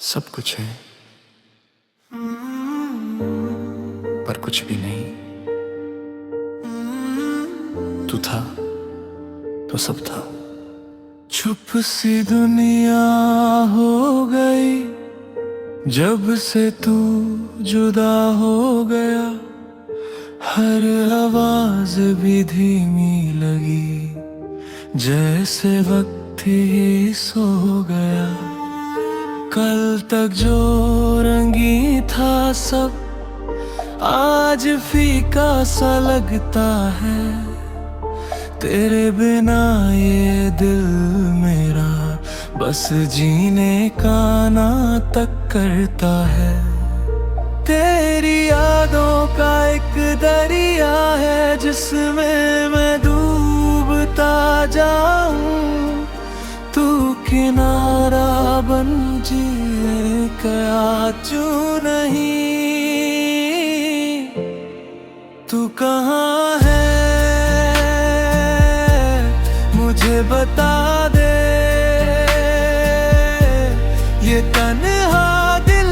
सब कुछ है पर कुछ भी नहीं। तू था तो सब था। चुप सी दुनिया हो गई जब से तू जुदा हो गया। हर आवाज भी धीमी लगी जैसे वक्त ही सो गया। कल तक जो रंगी था सब आज फीका सा लगता है। तेरे बिना ये दिल मेरा बस जीने का ना तक करता है। तेरी यादों का एक दरिया है जिसमें मैं डूबता जाऊं। तू किनारा बन जिए क्या क्यों नहीं। तू कहाँ है मुझे बता दे। ये तन्हा दिल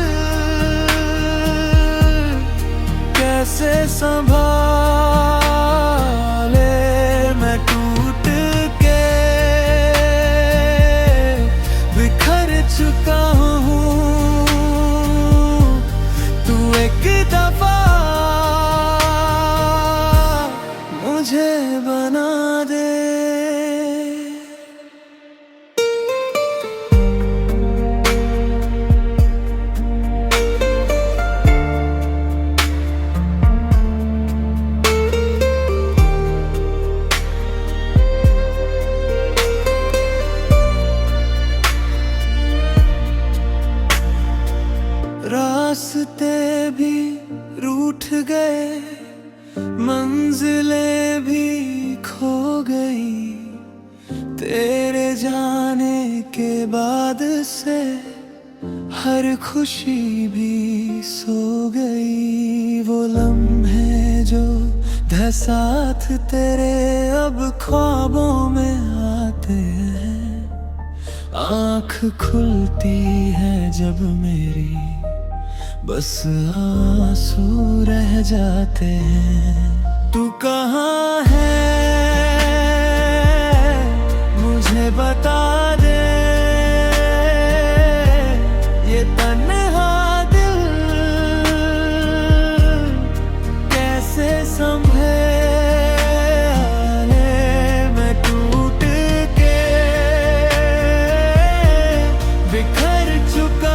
कैसे संभाले। मैं टूट के बिखर चुका हूँ। तू एक दफा मुझे बना दे। रास्ते भी रूठ गए मंजिलें भी खो गई। तेरे जाने के बाद से हर खुशी भी सो गई। वो लम्हे जो थे साथ तेरे अब ख्वाबों में आते हैं। आँख खुलती है जब मेरी बस आंसू रह जाते हैं। तू कहाँ है मुझे बता दे। ये तन्हा दिल कैसे संभले। मैं टूट के बिखर चुका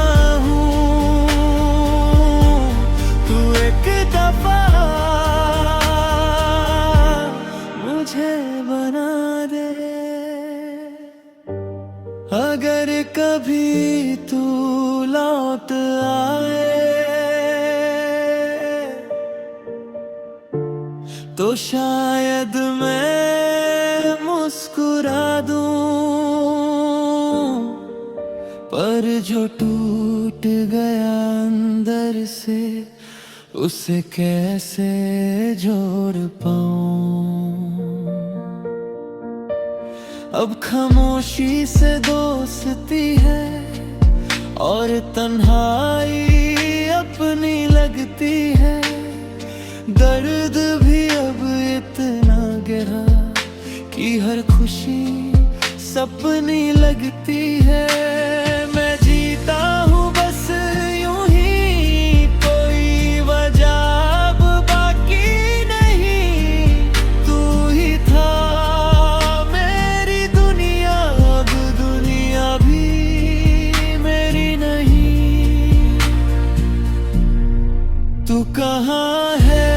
अगर कभी तू लौट आए तो शायद मैं मुस्कुरा दूं। पर जो टूट गया अंदर से उसे कैसे जोड़ पाऊं। अब खामोशी से दोस्ती है और तन्हाई अपनी लगती है। दर्द भी अब इतना गहरा कि हर खुशी सपनी लगती है। मैं जीता हूँ बस यूं ही कोई वजह अब बाकी नहीं। तू ही था तू कहाँ है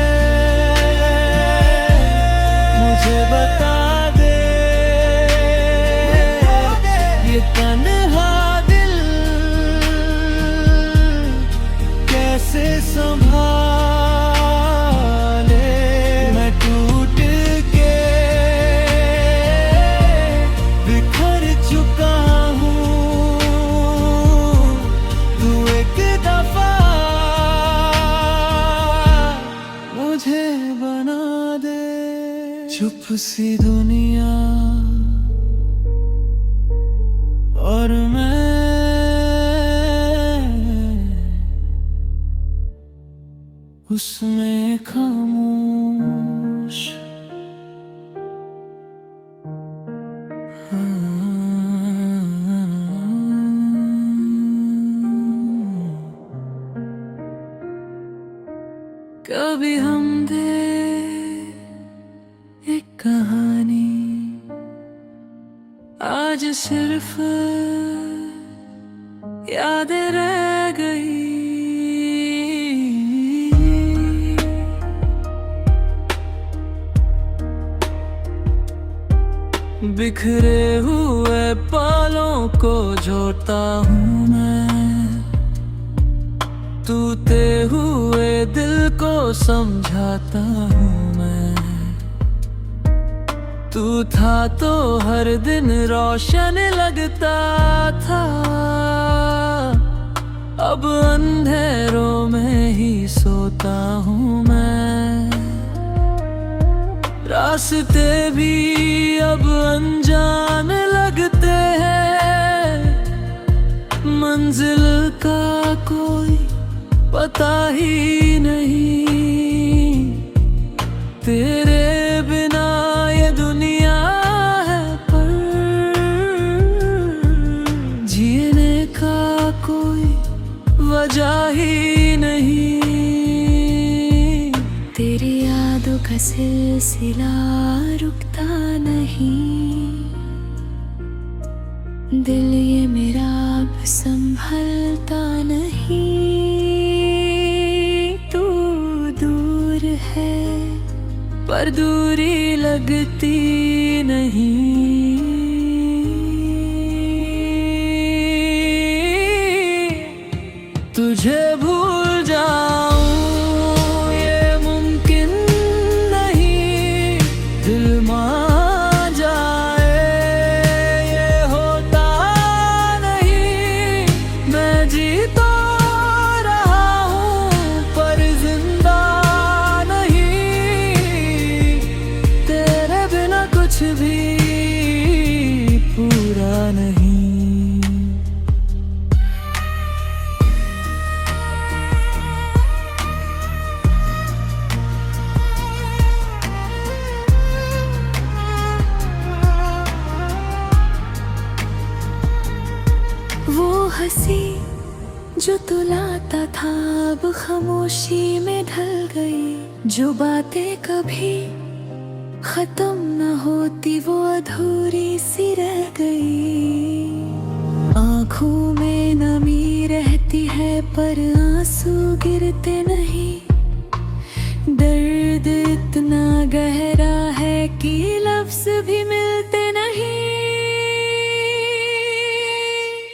मुझे बता दे। ये तन्हा दिल कैसे संभाले। मैं टूट के बिखर चुका हूँ। तू एक दफा मुझे बना दे। चुप सी दुनिया और मैं उसमें खामोश। कभी हम दे एक कहानी आज सिर्फ यादें रह गई। बिखरे हुए पालों को जोड़ता हूँ मैं, टूटे हुए दिल को समझाता हूँ मैं। तू था तो हर दिन रोशन लगता था, अब अंधेरों में ही सोता हूँ मैं। रास्ते भी अब अनजान लगते हैं, मंजिल का कोई पता ही नहीं। तेरे बिना ये दुनिया है पर जीने का कोई वजह ही नहीं। तेरी यादों का सिलसिला रुकता नहीं, दिल ये मेरा अब संभलता नहीं। तू दूर है पर दूरी लगती नहीं। तुझे भूल जाऊं ये मुमकिन नहीं, दिल मान जाए ये होता नहीं। मैं जी तो रहा हूँ पर जिंदा नहीं, तेरे बिना कुछ भी पूरा नहीं। वो हंसी जो तू लाता था अब खामोशी में ढल गई। जो बातें कभी खत्म न होती वो अधूरी सी रह गई। आँखों में नमी रहती है पर आंसू गिरते नहीं। दर्द इतना गहरा है कि लफ्ज भी मिलते नहीं।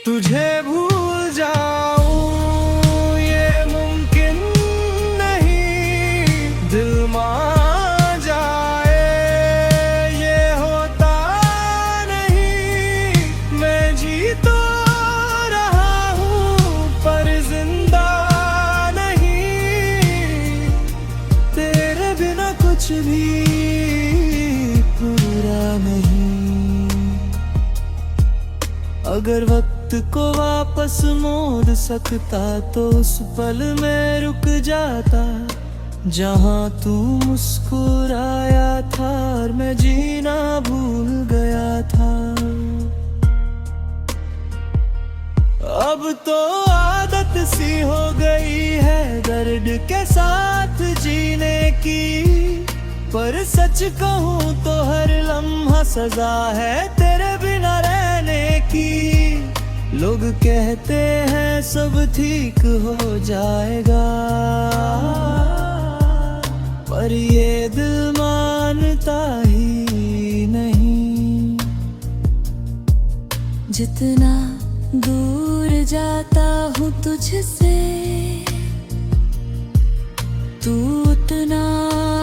तुझे भूल जाऊं ये मुमकिन नहीं, दिल मान जाए ये होता नहीं। मैं जी तो रहा हूँ पर जिंदा नहीं, तेरे बिना कुछ भी पूरा नहीं। अगर वक्त को वापस मोड़ सकता तो उस पल में रुक जाता, जहां तू मुस्कुराया था और मैं जीना भूल गया था। अब तो आदत सी हो गई है दर्द के साथ जीने की, पर सच कहूँ तो हर लम्हा सजा है तेरे बिना रहने की। लोग कहते हैं सब ठीक हो जाएगा, पर ये दिल मानता ही नहीं। जितना दूर जाता हूँ तुझसे तू उतना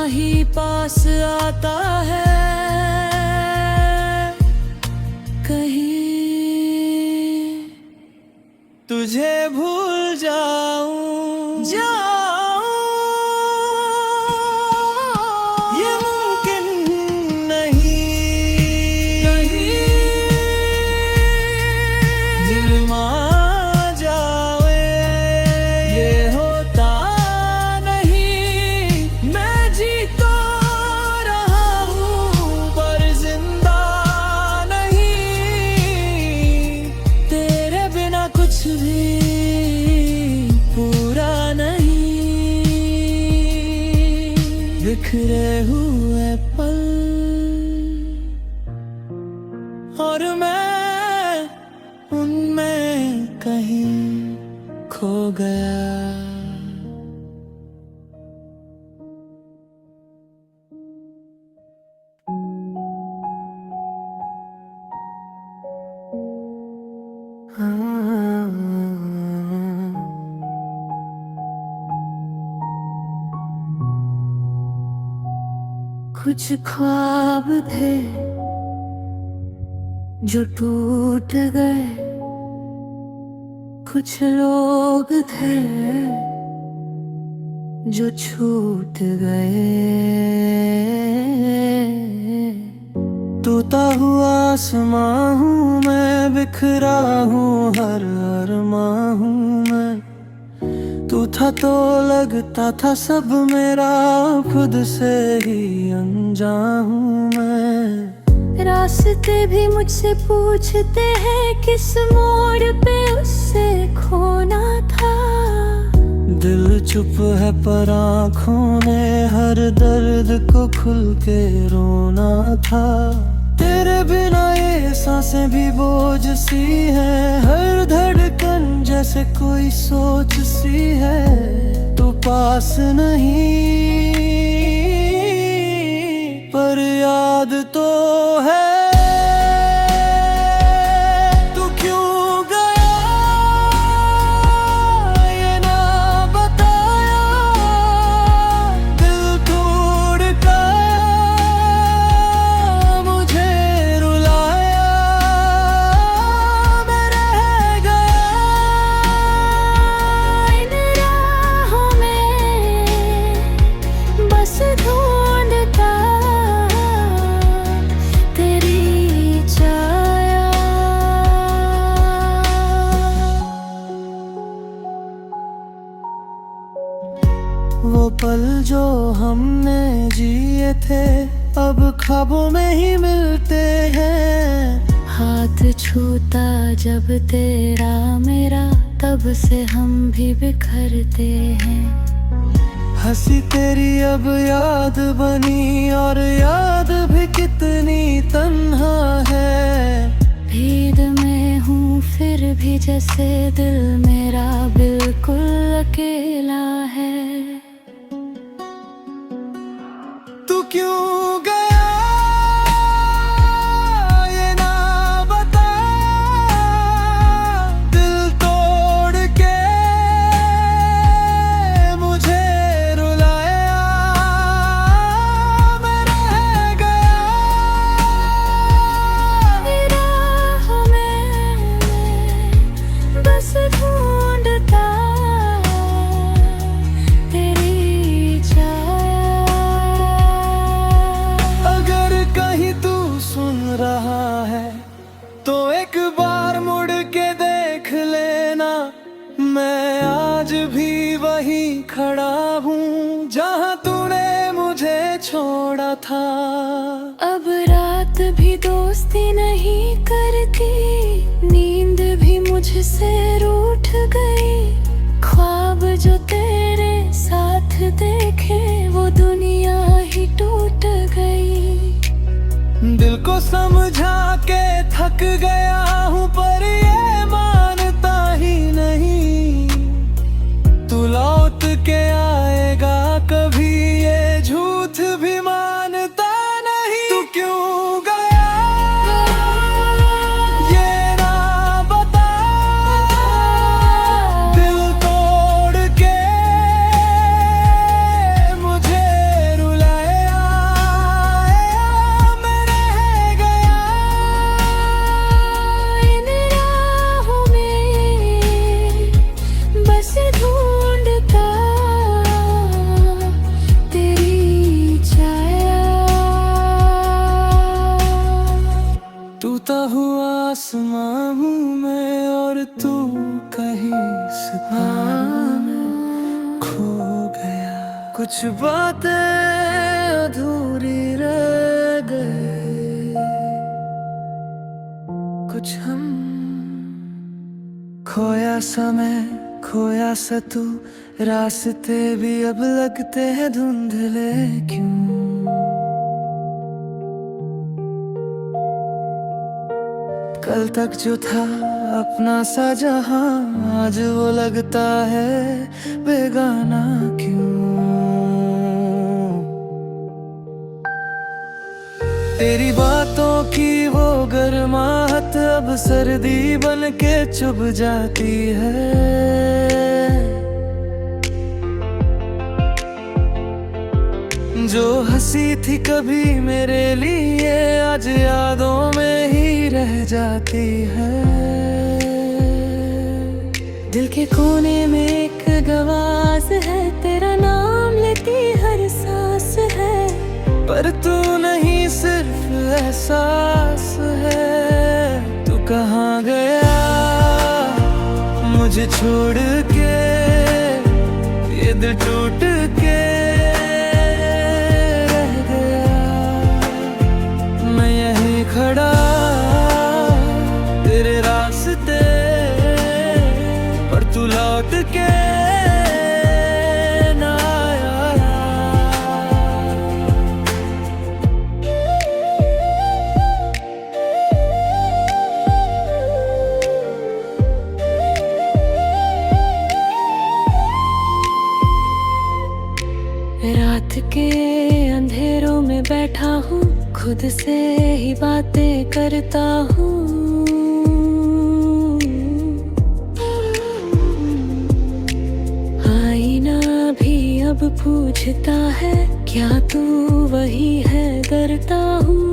ही पास आता है। कहीं तुझे भूल जाऊं ये मुमकिन नहीं, दिल मान जाए ये होता नहीं। पूरा नहीं, बिखरे हुए पल और मैं उनमें कहीं खो गया। कुछ ख्वाब थे जो टूट गए, कुछ लोग थे जो छूट गए। टूटा हुआ आसमां हूँ मैं, बिखरा हूँ हर अरमां हूँ मैं। तू था तो लगता था सब मेरा, खुद से ही अनजान हूँ मैं। रास्ते भी मुझसे पूछते हैं किस मोड़ पे उससे खोना था। दिल चुप है पर आँखों ने हर दर्द को खुल के रोना था। तेरे बिना ये सांसें भी बोझ सी है, हर धड़कन जैसे कोई सोच सी है। तू पास नहीं पर याद तो है। तू क्यों गया ये ना बताया, दिल तोड़ गया मुझे रुलाया। मैं रह गया इन राहों में, बस ढूंढता तेरी छाया। वो पल जो हमने जिए थे अब ख्वाबों में ही मिलते हैं। हाथ छूता जब तेरा मेरा, तब से हम भी बिखरते हैं। हंसी तेरी अब याद बनी और याद भी कितनी तन्हा है। भीड़ में हूँ फिर भी जैसे दिल मेरा बिल्कुल अकेला है। तू क्यों गया ये ना बता, दिल तोड़ के मुझे रुलाया। मैं रह गया राहों में, बस ढूंढता तेरी छाया। अगर कहीं तू सुन रहा है तो एक बार मुड़ के देख लेना। मैं आज भी वहीं खड़ा हूँ जहाँ तूने मुझे छोड़ा था। अब रात भी दोस्ती नहीं करती, नींद भी मुझसे रूठ गई। ख्वाब जो तेरे साथ देखे वो दुनिया ही टूट गई। दिल को समझा के थक गया हूँ पर ये मानता ही नहीं। तू लौट के आएगा कभी ये झूठ भी मानता नहीं। तू क्यों गया ये ना बता, दिल तोड़ के मुझे रुलाया। मैं रह गया इन राहों में, बस ढूंढता तेरी छाया। टूटा हुआ आसमां हूँ मैं और तू कहीं सुबह में खो गया। कुछ बातें अधूरी रह गए, कुछ हम खो खोया समय खोया सा तू, रास्ते भी अब लगते हैं धुंधले क्यों। कल तक जो था अपना सा जहां, आज वो लगता है बेगाना क्यों। तेरी बातों की वो गर्माहट अब सर्दी बन के चुभ जाती है। जो हंसी थी कभी मेरे लिए आज यादों में ही रह जाती है। दिल के कोने में एक गवास है, तेरा नाम लेती हर सांस है, पर तू नहीं सिर्फ एहसास है। तू कहाँ गया मुझे छोड़ के, ये दिल टूट के रह गया। मैं यहीं खड़ा तेरे रास्ते, पर तू लौट के रात के अंधेरों में बैठा हूँ, खुद से ही बातें करता हूँ। आईना भी अब पूछता है, क्या तू वही है, डरता हूँ।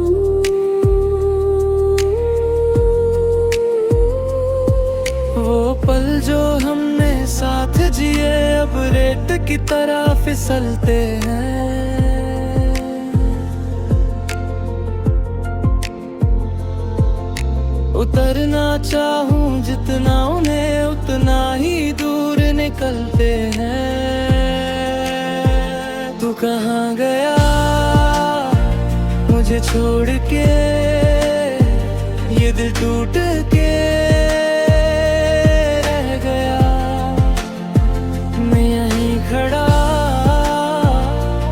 वो पल जो हमने साथ जिए अब रेत की तरह फिसलते हैं। उतरना चाहूं जितना उन्हें, उतना ही दूर निकलते हैं। तू कहाँ गया मुझे छोड़ के, ये दिल टूट के खड़ा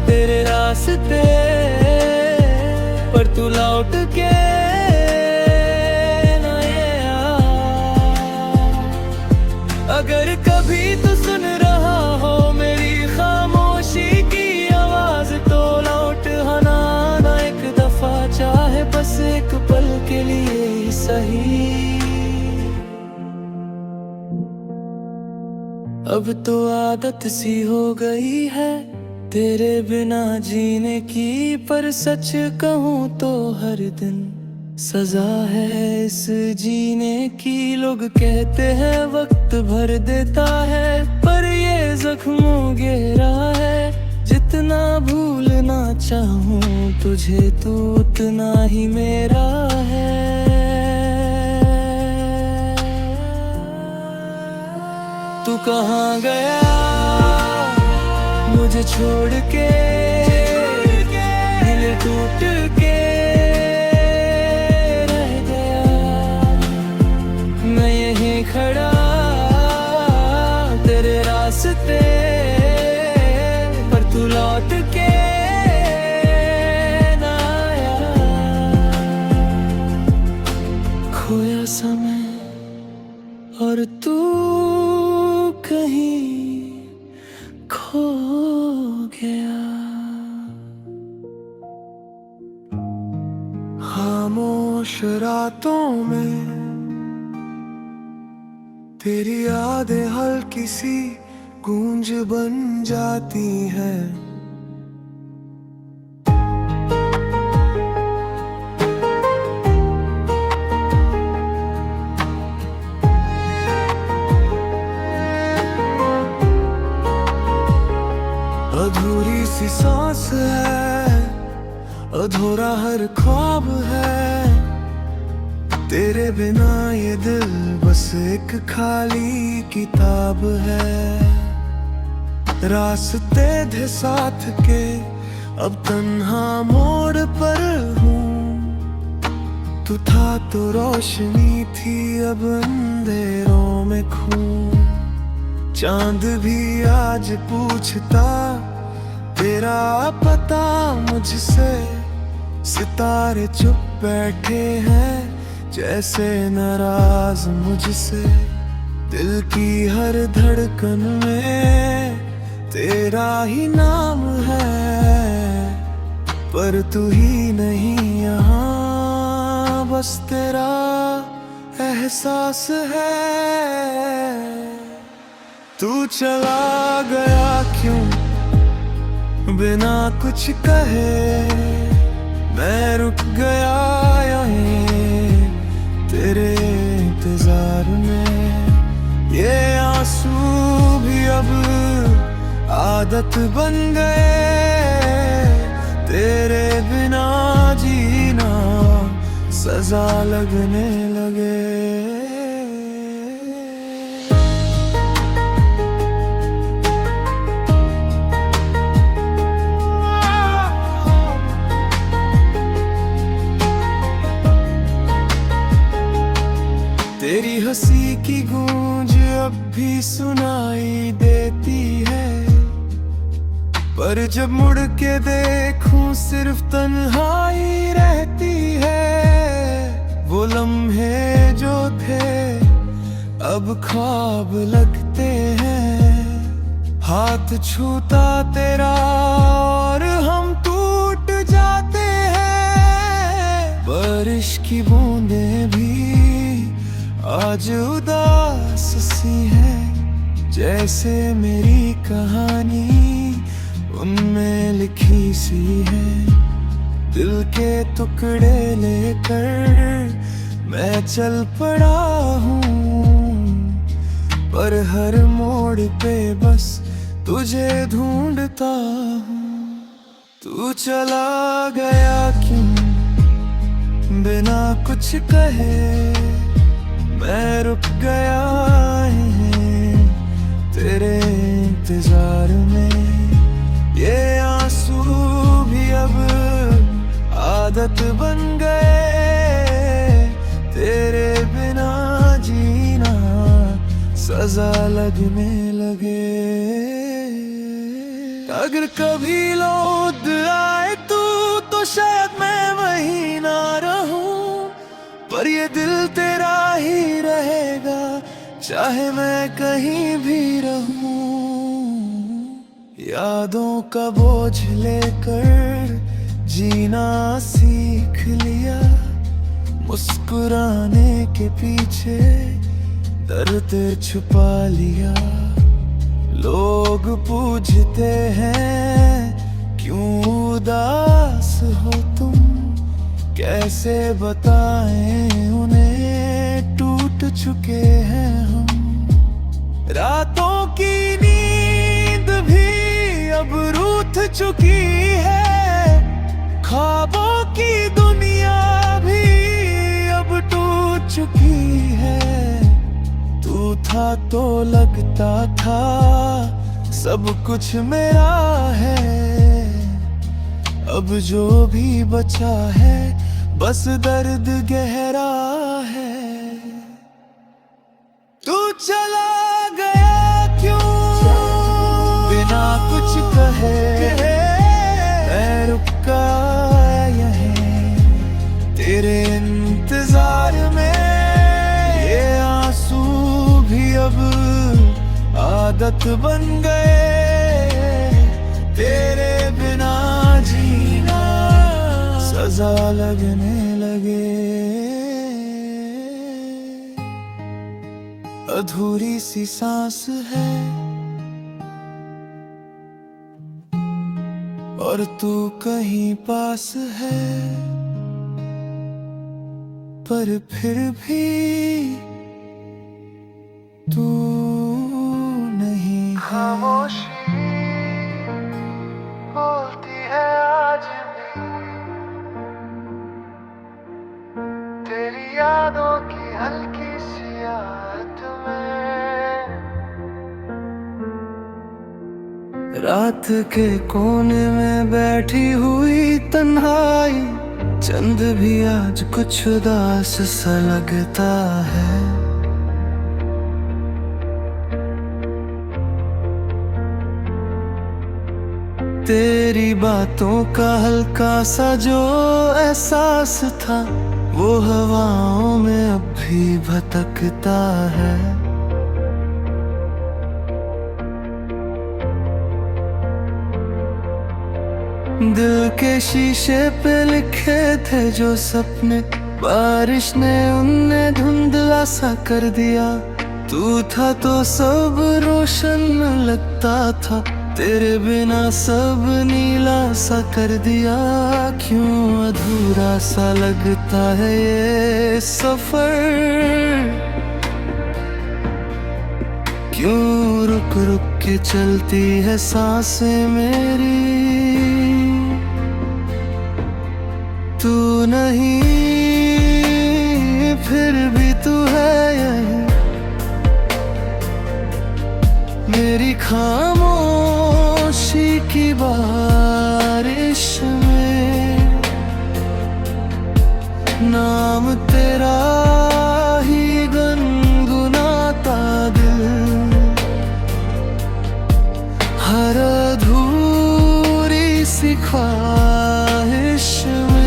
तेरे रास्ते, पर तू लौट के ना ये आ। अगर कभी तू सुन रहा हो मेरी खामोशी की आवाज, तो लौट आना ना एक दफा, चाहे बस एक पल के लिए ही सही। अब तो आदत सी हो गई है तेरे बिना जीने की, पर सच कहूँ तो हर दिन सजा है इस जीने की। लोग कहते हैं वक्त भर देता है, पर ये जख्मों गहरा है। जितना भूलना चाहूँ तुझे, तू उतना ही मेरा है। तू कहाँ गया मुझे छोड़ के, दिल टूट के रह गया। मैं यहीं खड़ा तेरे रास्ते, पर तू लौट के ना आया। खोया समय और तू कहीं खो गया। खामोश रातों में तेरी यादें हल्की सी गूंज बन जाती है। अधूरी सी सांस है, अधूरा हर ख्वाब है। तेरे बिना ये दिल बस एक खाली किताब है। रास्ते थे साथ के अब तन्हा मोड़ पर हूँ। तू था तो रोशनी थी, अब अंधेरों में खूं। चांद भी आज पूछता तेरा पता मुझसे। सितारे चुप बैठे हैं जैसे नाराज मुझसे। दिल की हर धड़कन में तेरा ही नाम है, पर तू ही नहीं यहाँ, बस तेरा एहसास है। तू चला गया क्यों बिना कुछ कहे, मैं रुक गया यहीं तेरे इंतजार में। ये आंसू भी अब आदत बन गए, तेरे बिना जीना सजा लगने लगे। तेरी हंसी की गूंज अब भी सुनाई देती है, पर जब मुड़ के देखूं सिर्फ तन्हाई रहती है। वो लम्हे जो थे अब ख्वाब लगते हैं, हाथ छूता तेरा और हम टूट जाते हैं। बारिश की बूंदें भी आज उदास सी है, जैसे मेरी कहानी उनमें लिखी सी है। दिल के टुकड़े लेकर मैं चल पड़ा हूँ, पर हर मोड़ पे बस तुझे ढूंढता हूँ। तू चला गया क्यों बिना कुछ कहे, मैं रुक गया तेरे इंतजार में। ये आंसू भी अब आदत बन गए, तेरे बिना जीना सजा लगने लगे। अगर कभी लौट आए तो शायद मैं वहीं ना रहूं, पर ये दिल तेरा ही रहेगा चाहे मैं कहीं भी रहूं। यादों का बोझ लेकर जीना सीख लिया, मुस्कुराने के पीछे दर्द छुपा लिया। लोग पूछते हैं क्यों उदास हो तुम, कैसे बताएं उन्हें टूट चुके हैं हम। रातों की नींद भी अब रूठ चुकी है, ख्वाबों की दुनिया भी अब टूट चुकी है। तू था तो लगता था सब कुछ मेरा है, अब जो भी बचा है बस दर्द गहरा है। तू चला गया क्यों बिना कुछ कहे, मैं रुका यहीं तेरे इंतजार में। ये आंसू भी अब आदत बन गए, तेरे बिना जीना सजा लगने लगे। अधूरी सी सांस है और तू कहीं पास है, पर फिर भी तू नहीं है। खामोशी बोलती है आज भी, तेरी यादों की हल्की सी याद में। रात के कोने में बैठी हुई तन्हाई, चंद भी आज कुछ उदास सा लगता है। तेरी बातों का हल्का सा जो एहसास था वो हवाओं में अब भी भटकता है। दिल के शीशे पे लिखे थे जो सपने बारिश ने उन्हें धुंधला सा कर दिया। तू था तो सब रोशन लगता था, तेरे बिना सब नीला सा कर दिया। क्यों अधूरा सा लगता है ये सफर, क्यों रुक रुक के चलती है सांसें मेरी। तू नहीं फिर भी तू है यही मेरी खामोशी की बारिश में। नाम तेरा ही गुनगुनाता दिल, हर अधूरी सी ख्वाहिश में।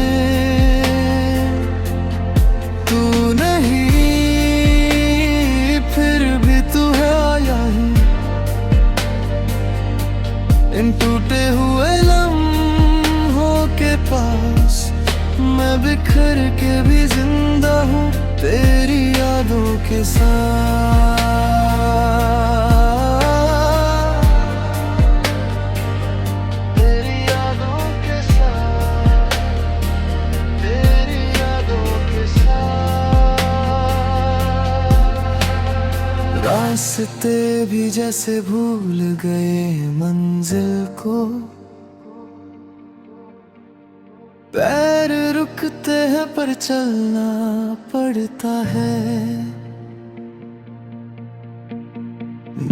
तू नहीं फिर भी तू है यही इन टूटे हुए लम्हों के पास। मैं बिखर के भी जिंदा हूँ तेरी यादों के साथ, तेरी यादों के साथ, तेरी यादों के साथ। रास्ते भी जैसे भूल गए मंजिल को, पैर रुकते हैं पर चलना पड़ता है।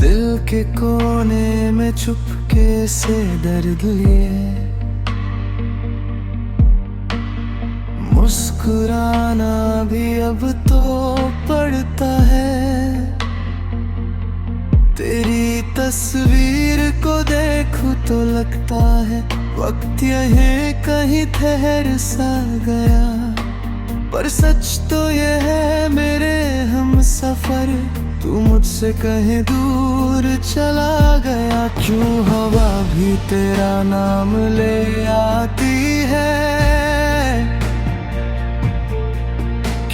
दिल के कोने में चुपके से दर्द लिए मुस्कुराना भी अब तो पड़ता है। तेरी तस्वीर को देखूं तो लगता है वक्त यहीं कहीं ठहर सा गया। पर सच तो ये है मेरे हम सफर, तू मुझसे कहीं दूर चला गया। क्यों हवा भी तेरा नाम ले आती है,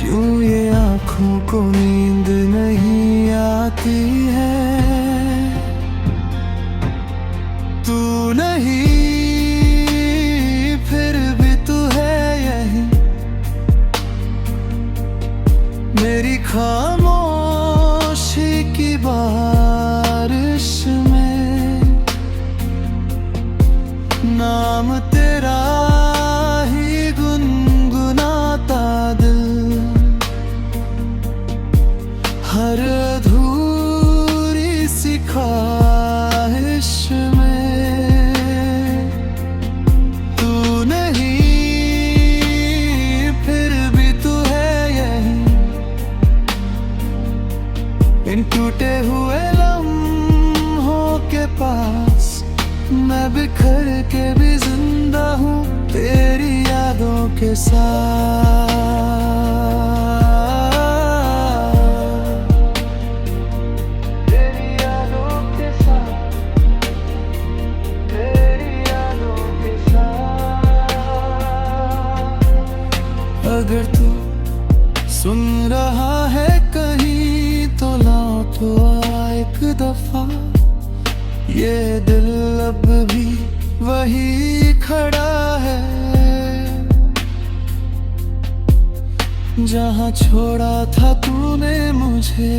क्यों ये आँखों को नींद नहीं आती है। तू नहीं फिर भी तू है यही मेरी खामोशी की बारिश में। नाम तेरा ही गुनगुनाता दिल, हर अधूरी सी ख्वाहिश में। तू नहीं फिर भी तू है यही इन टूटे हुए लम्हों के पास। मैं बिखर के भी जिंदा हूँ तेरी यादों के साथ, तेरी यादों के साथ, तेरी यादों के साथ। अगर तू सुन रहा है कहीं तो लौट तो आ एक दफा। ये दिल अब भी वही खड़ा है जहाँ छोड़ा था तूने मुझे।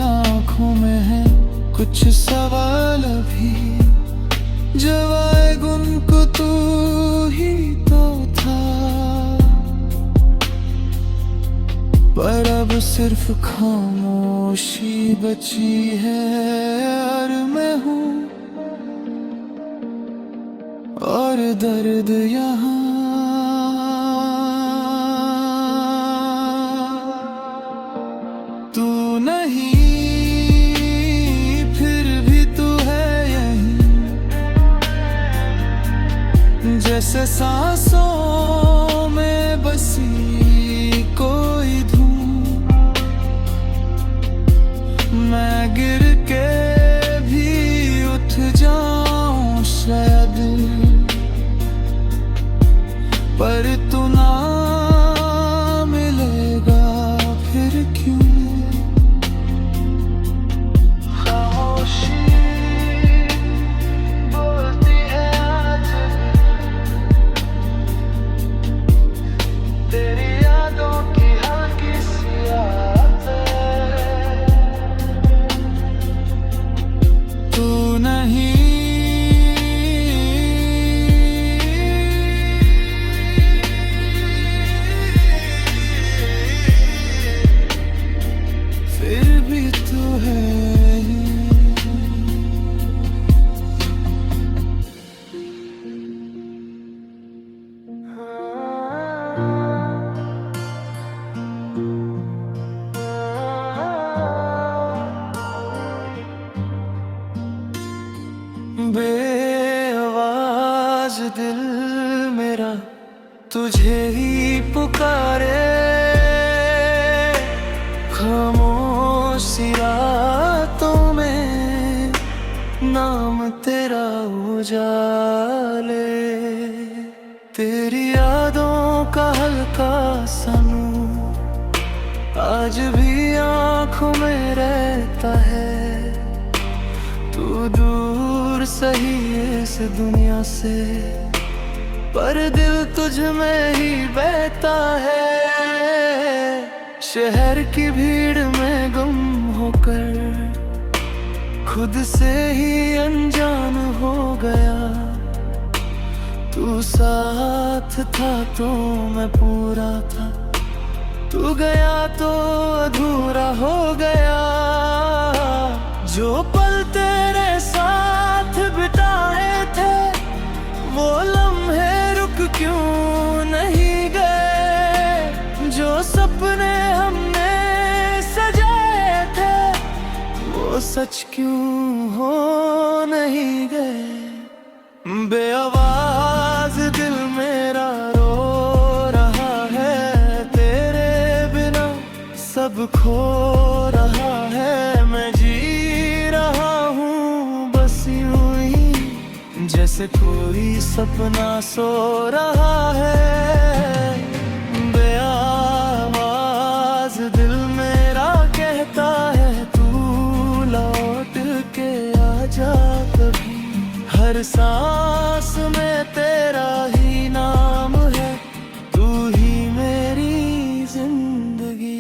आंखों में है कुछ सवाल अभी, जवाब उनको तू ही तो था। पर अब सिर्फ खामोशी बची है और मैं हूँ और दर्द यहाँ जैसे सांसों में बसी कोई धूम, मैं गिर के भी उठ जाऊं शायद, पर तू ना मिलेगा फिर क्यों। बेआवाज दिल मेरा तुझे ही पुकारे, खामोशी रातों में नाम तेरा उजाले। तेरी यादों का हल्का सा नूर आज भी आँखों में रहता है। तू दूर सही इस दुनिया से, पर दिल तुझ में ही बहता है। शहर की भीड़ में गुम होकर खुद से ही अनजान हो गया। तू साथ था तो मैं पूरा था, तू गया तो अधूरा हो गया। जो पल तेरे साथ बिताए थे वो लम्हे रुक क्यों नहीं गए। जो सपने हमने सजाए थे वो सच क्यों हो नहीं गए। बेआवाज दिल मेरा रो रहा है, तेरे बिना सब खो रहा है। मैं जैसे कोई सपना सो रहा है। बेआवाज दिल मेरा कहता है तू लौट के आजा कभी। हर सांस में तेरा ही नाम है, तू ही मेरी जिंदगी।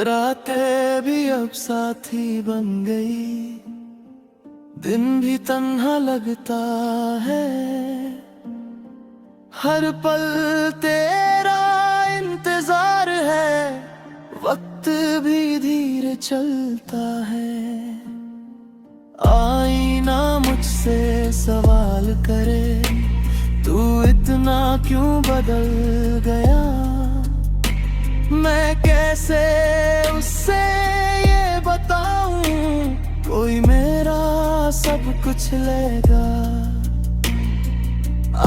रातें भी अब साथी बन गई, दिन भी तन्हा लगता है। हर पल तेरा इंतजार है, वक्त भी धीरे चलता है। आईना मुझसे सवाल करे तू इतना क्यों बदल गया। मैं कैसे उससे ये बताऊं, कोई मेरा सब कुछ लेगा।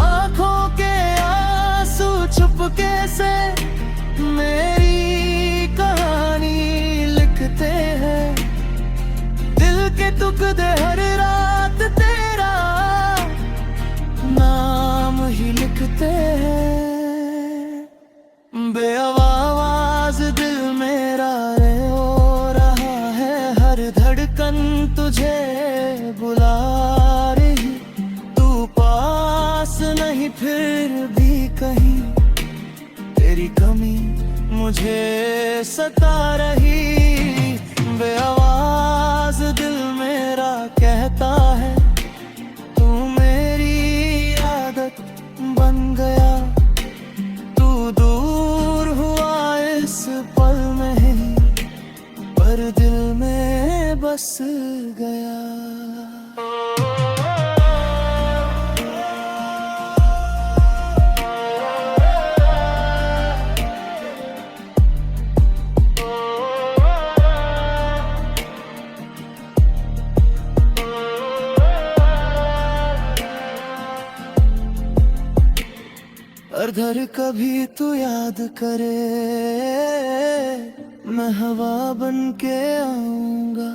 आंखों के आंसू चुपके से मेरी कहानी लिखते हैं। दिल के टुकड़े हर रात तेरा नाम ही लिखते हैं। बेआवाज दिल मेरा रो रहा है, हर धड़कन तुझे बुला रही। तू पास नहीं फिर भी कहीं तेरी कमी मुझे सता रही। बेआवाज दिल मेरा कहता है तू मेरी आदत बन गया। पल में ही पर दिल में बस गया। अधर कभी तू याद करे, मैं हवा बन के आऊंगा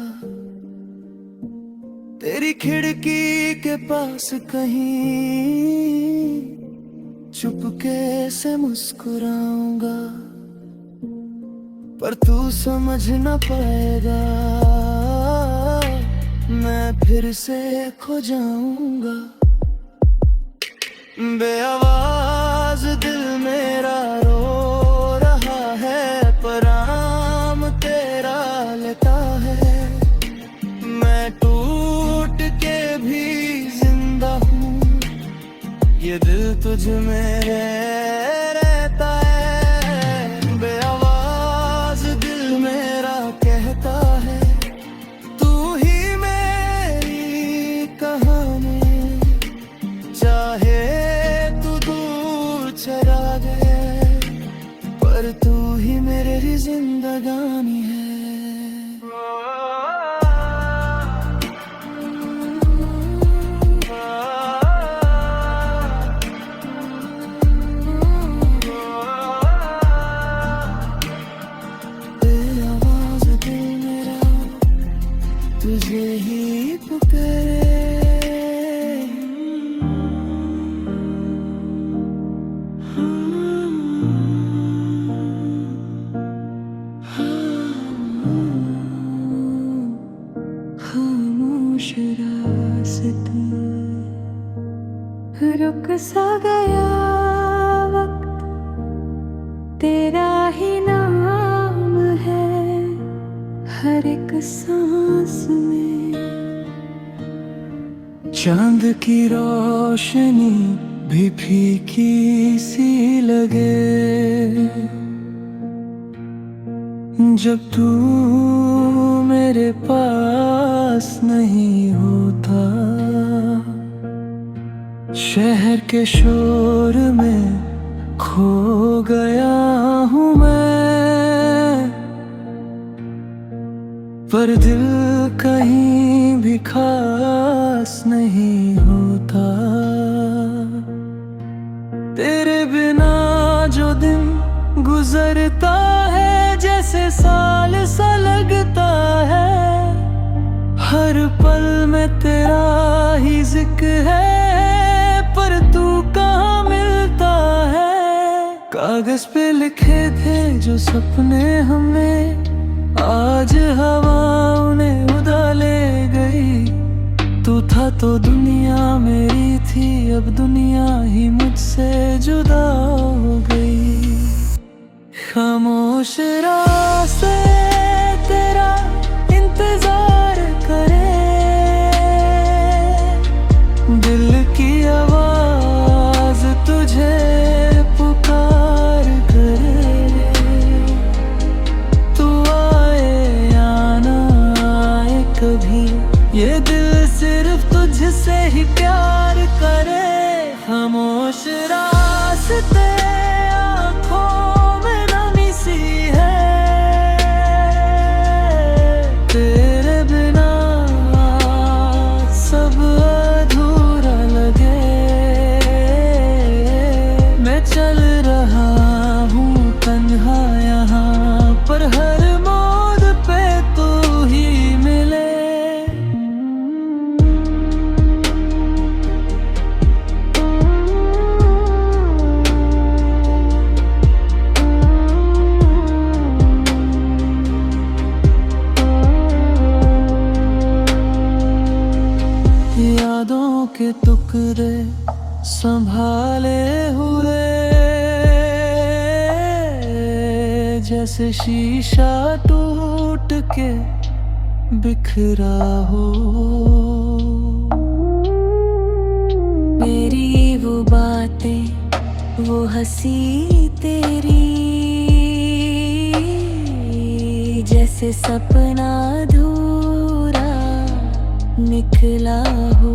तेरी खिड़की के पास कहीं, चुपके से मुस्कुराऊंगा। पर तू समझ न पाएगा, मैं फिर से खो जाऊंगा। बेआवाज दिल मेरा रो रहा है, पर आराम तेरा लेता है। मैं टूट के भी जिंदा हूँ, ये दिल तुझ में रहता है। बेआवाज दिल मेरा कहता है, तू ही मेरी कहानी। चाहे चला गए, पर तू ही मेरी जिंदगानी है। आवाज दिल मेरा तुझे ही पुकारे। खामोश रास्ते रुक सा गया वक्त, तेरा ही नाम है हर एक सांस में। चांद की रोशनी भी फीकी सी लगे, जब तू मेरे पास नहीं होता। शहर के शोर में खो गया हूँ मैं, पर दिल कहीं भी खास नहीं होता। तेरे बिना जो दिन गुजरता है, जैसे साल सा लगता है। हर पल में तेरा ही जिक्र है, पर तू कहाँ मिलता है। कागज पे लिखे थे जो सपने हमें, आज हवा उन्हें उड़ा ले गई। तू था तो दुनिया मेरी थी, अब दुनिया ही मुझसे जुदा हो गई। खामोश रास्ते तेरा इंतजार करे, दिल की आवाज तुझे पुकार करे। तू आए या ना आए कभी, ये दिल सिर्फ तुझसे ही प्यार करे। खामोश रास्ते चल रहा हूँ तन्हा यहाँ, पर हर मोड़ पे तू ही मिले। यादों के टुकड़े संभाले हुए, जैसे शीशा टूट के बिखरा हो। मेरी वो बातें, वो हंसी तेरी, जैसे सपना अधूरा निकला हो।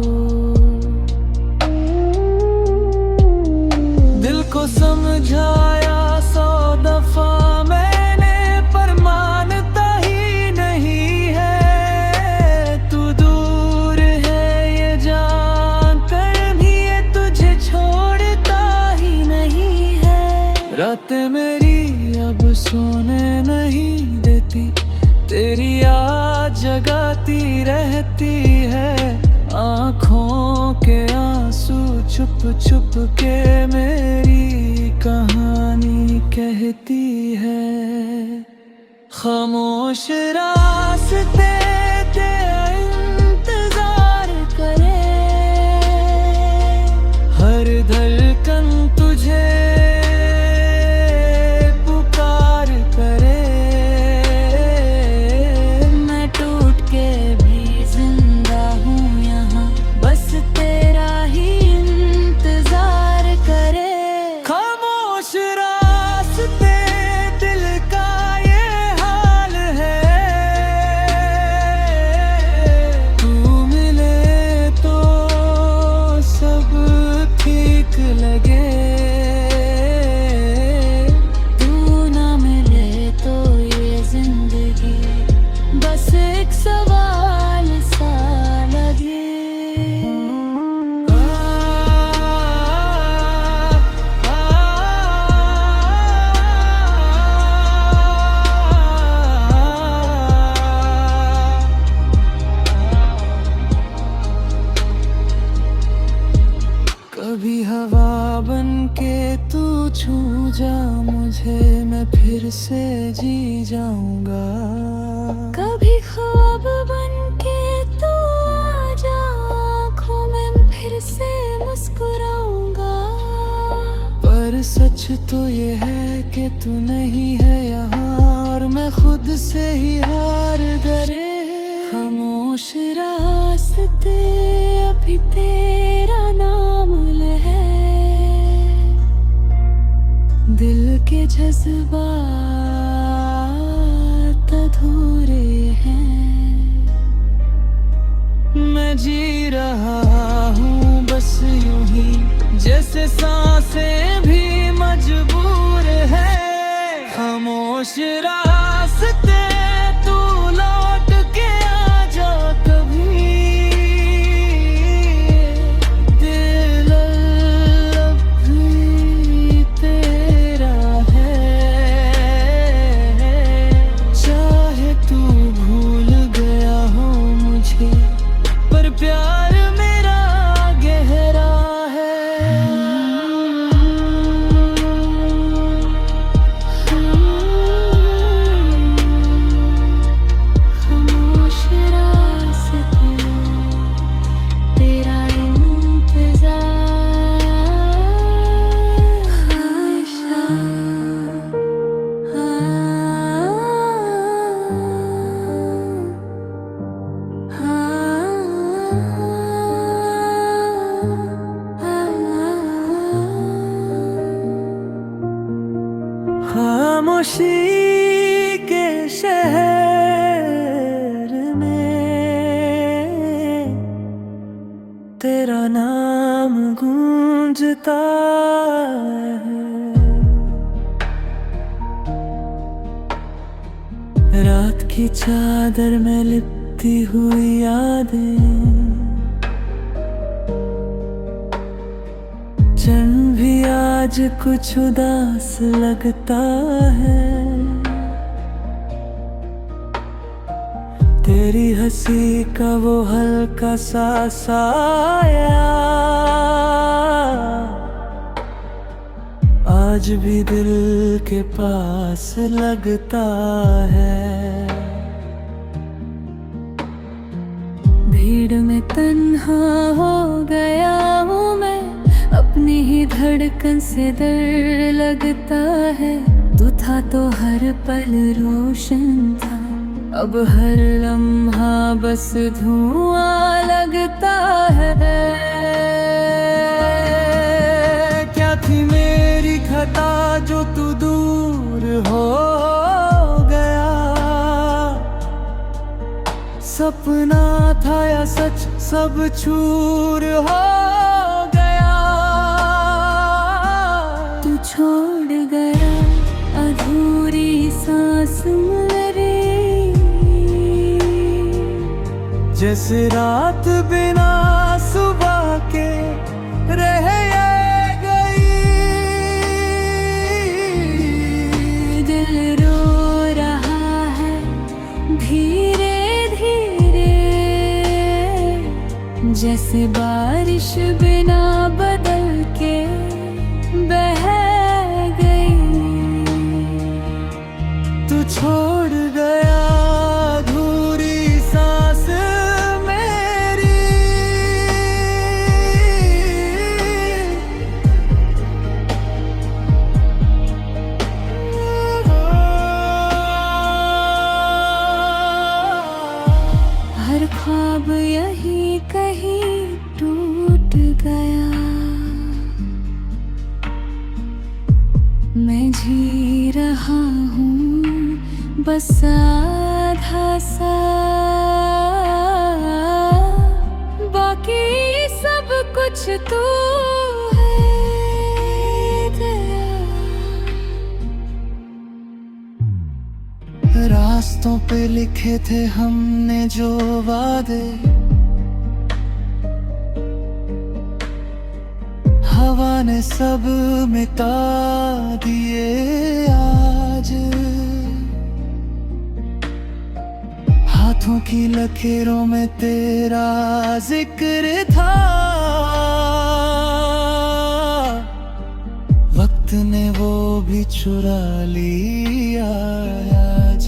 दिल को समझाया 100 दफा मैंने, पर मानता ही नहीं है। तू दूर है ये जान कर भी, ये तुझे छोड़ता ही नहीं है। रातें मेरी अब सोने नहीं देती, तेरी याद जगाती रहती है। आँखों के आंसू छुप छुप के मेरी कहानी कहती है। खामोश रास्ते तेरा इंतजार करे, हर धड़कन तुझे पुकार करे। मैं टूट के भी जिंदा हूँ यहाँ, बस तेरा ही इंतजार करे। खामोश रास्ते दिल का ये हाल है, तू मिले तो सब ठीक लगे, तू ना मिले तो ये जिंदगी बस एक सवाल सा लगे। कभी हवा बन के तू छू जा मुझे, मैं फिर से जी जाऊंगा। कभी ख्वाब बन के तू आ जा, आँखों में फिर से मुस्कुराऊंगा। पर सच तो ये है कि तू नहीं है यहाँ, और मैं खुद से ही हार डरे। खामोश रास्ते अभी तेरा नाम है, दिल के जज्बात अधूरे हैं। मैं जी रहा हूँ बस यूं ही, जैसे सांसें भी मजबूर है। खामोश रास्ते तू लौट के आ जा कभी, दिल अब भी तेरा है। चाहे तू भूल गया हो मुझे, पर प्यार मेरा गहरा है। खामोश रास्ते तेरा इंतजार हमेशा। खामोशी के शहर में तेरा नाम गूंजता है। रात की चादर में लिपटी हुई यादें, चंद भी आज कुछ उदास लगता है। तेरी हंसी का वो हल्का सा साया आज भी दिल के पास लगता है। भीड़ में तन्हा हो गया हूँ मैं, अपनी ही धड़कन से डर लगता है। तू था तो हर पल रोशन था, अब हर लम्हा बस धुआं लगता है। क्या थी मेरी खता जो तू दूर हो गया, सपना था या सच सब चूर हो गया। तू छोड़ गया अधूरी सांस मेरी, जैसे रात बिना सुबह के रह गई। दिल रो रहा है धीरे धीरे, जैसे बारिश बिना बदल के बह गई। तू छोड़ गया अधूरी सांस मेरी। हर ख्वाब यही कहीं टूट गया। मैं जी रहा हूँ बस आधा सा, बाकी सब कुछ तू है तेरा। रास्तों पे लिखे थे हमने जो वादे, हवा ने सब मिटा दिए आज। हाथों की लकीरों में तेरा जिक्र था, वक्त ने वो भी चुरा लिया आज।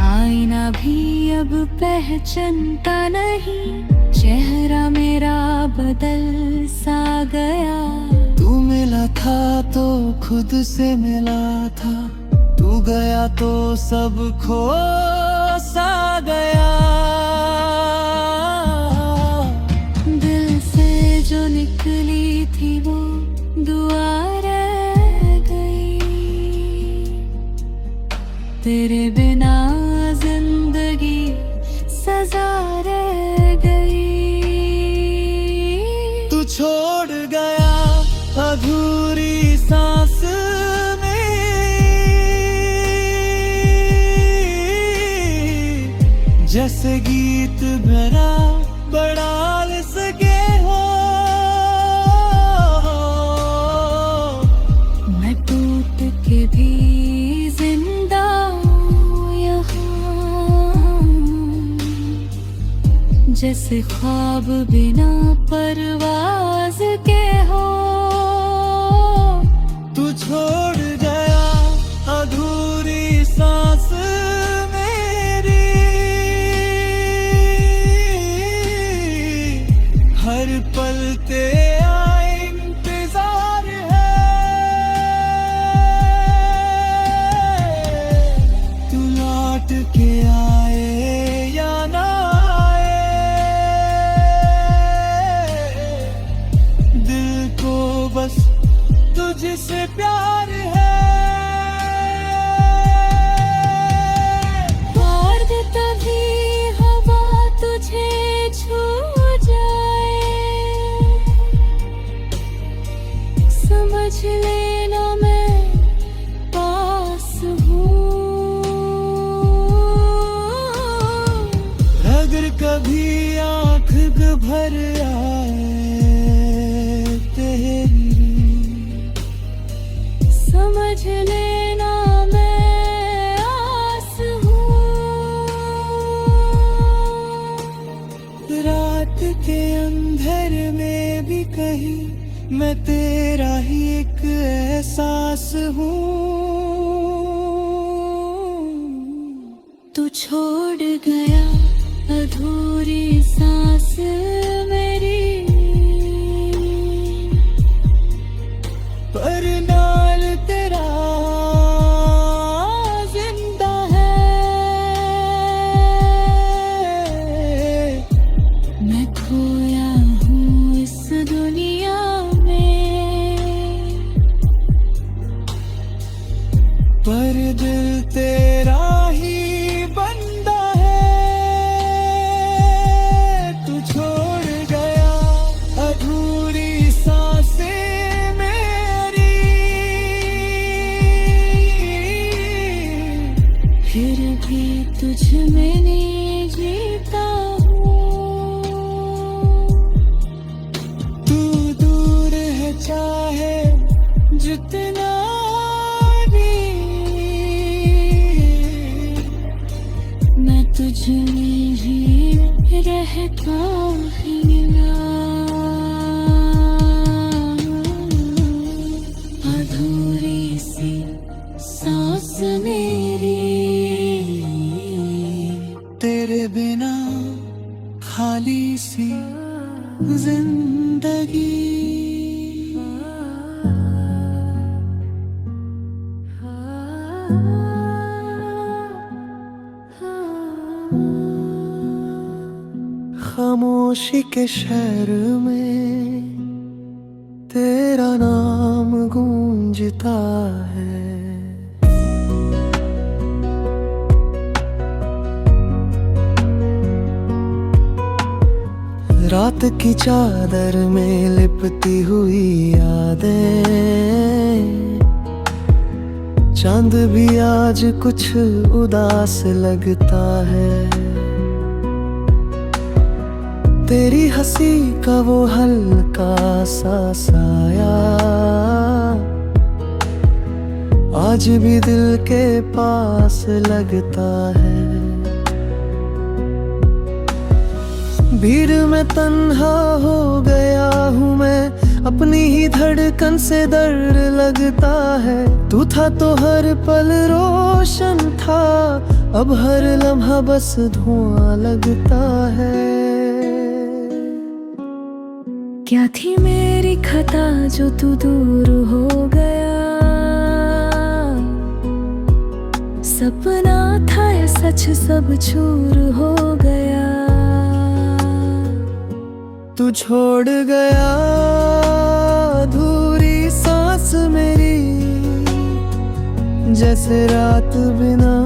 आईना भी अब पहचानता नहीं, चेहरा मेरा बदल सा गया। तू मिला था तो खुद से मिला था, तू गया तो सब खो सा गया। दिल से जो निकली थी वो दुआ रह गई। तेरे बिना जिंदगी सजा रह गई। तू छोड़ गया अधूरी सांस मेरी, जैसे गीत भरा बढ़ाल सके हो। मैं टूट के भी जिंदा हूँ यहाँ, जैसे ख्वाब बिना परवाज के हो। तू छोड़ गया अधूरी सांस मेरी, हर पल तेरा इंतजार है। तू लौट के आए या ना आए, दिल को बस तुझसे प्यार है। और तभी हवा तुझे छू जाए, समझ लेना मैं पास हूँ। अगर कभी आँख भर आए तेरी, समझ लेना मैं आस हूँ। रात के अंधेर में भी कहीं मैं तेरा ही एक एहसास हूँ। तू छोड़ गया अधूरी सांस मेरी, पर नाल तेरा जिंदा है। मैं खोया हूँ इस दुनिया में, पर दिल तेरा भी तुझ में नहीं जीता हूँ। तू दूर है चाहे जितना भी, मैं तुझ में ही रहता हूँ ना। अधूरी सी सांस मेरी, तेरे बिना खाली सी जिंदगी। खामोशी के शहर में तेरा नाम गूंजता है। रात की चादर में लिपटी हुई यादें, चांद भी आज कुछ उदास लगता है। तेरी हंसी का वो हल्का सा साया आज भी दिल के पास लगता है। भीड़ में तन्हा हो गया हूँ मैं, अपनी ही धड़कन से दर्द लगता है। तू था तो हर पल रोशन था, अब हर लम्हा बस धुआं लगता है। क्या थी मेरी खता जो तू दूर हो गया, सपना था या सच सब चूर हो गया। तू छोड़ गया अधूरी सांस मेरी, जैसे रात बिना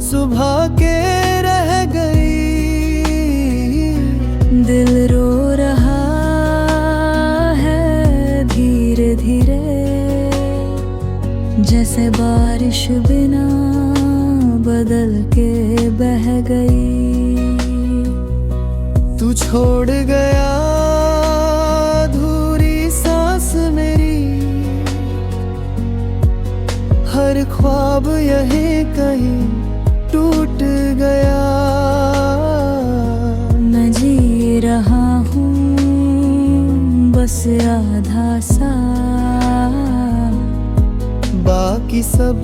सुबह के रह गई। दिल रो रहा है धीरे धीरे, जैसे बारिश बिना बदल के बह गई। तू छोड़ गया अधूरी सांस मेरी, हर ख्वाब यहीं कहीं टूट गया। मैं जी रहा हूँ बस आधा सा, बाकी सब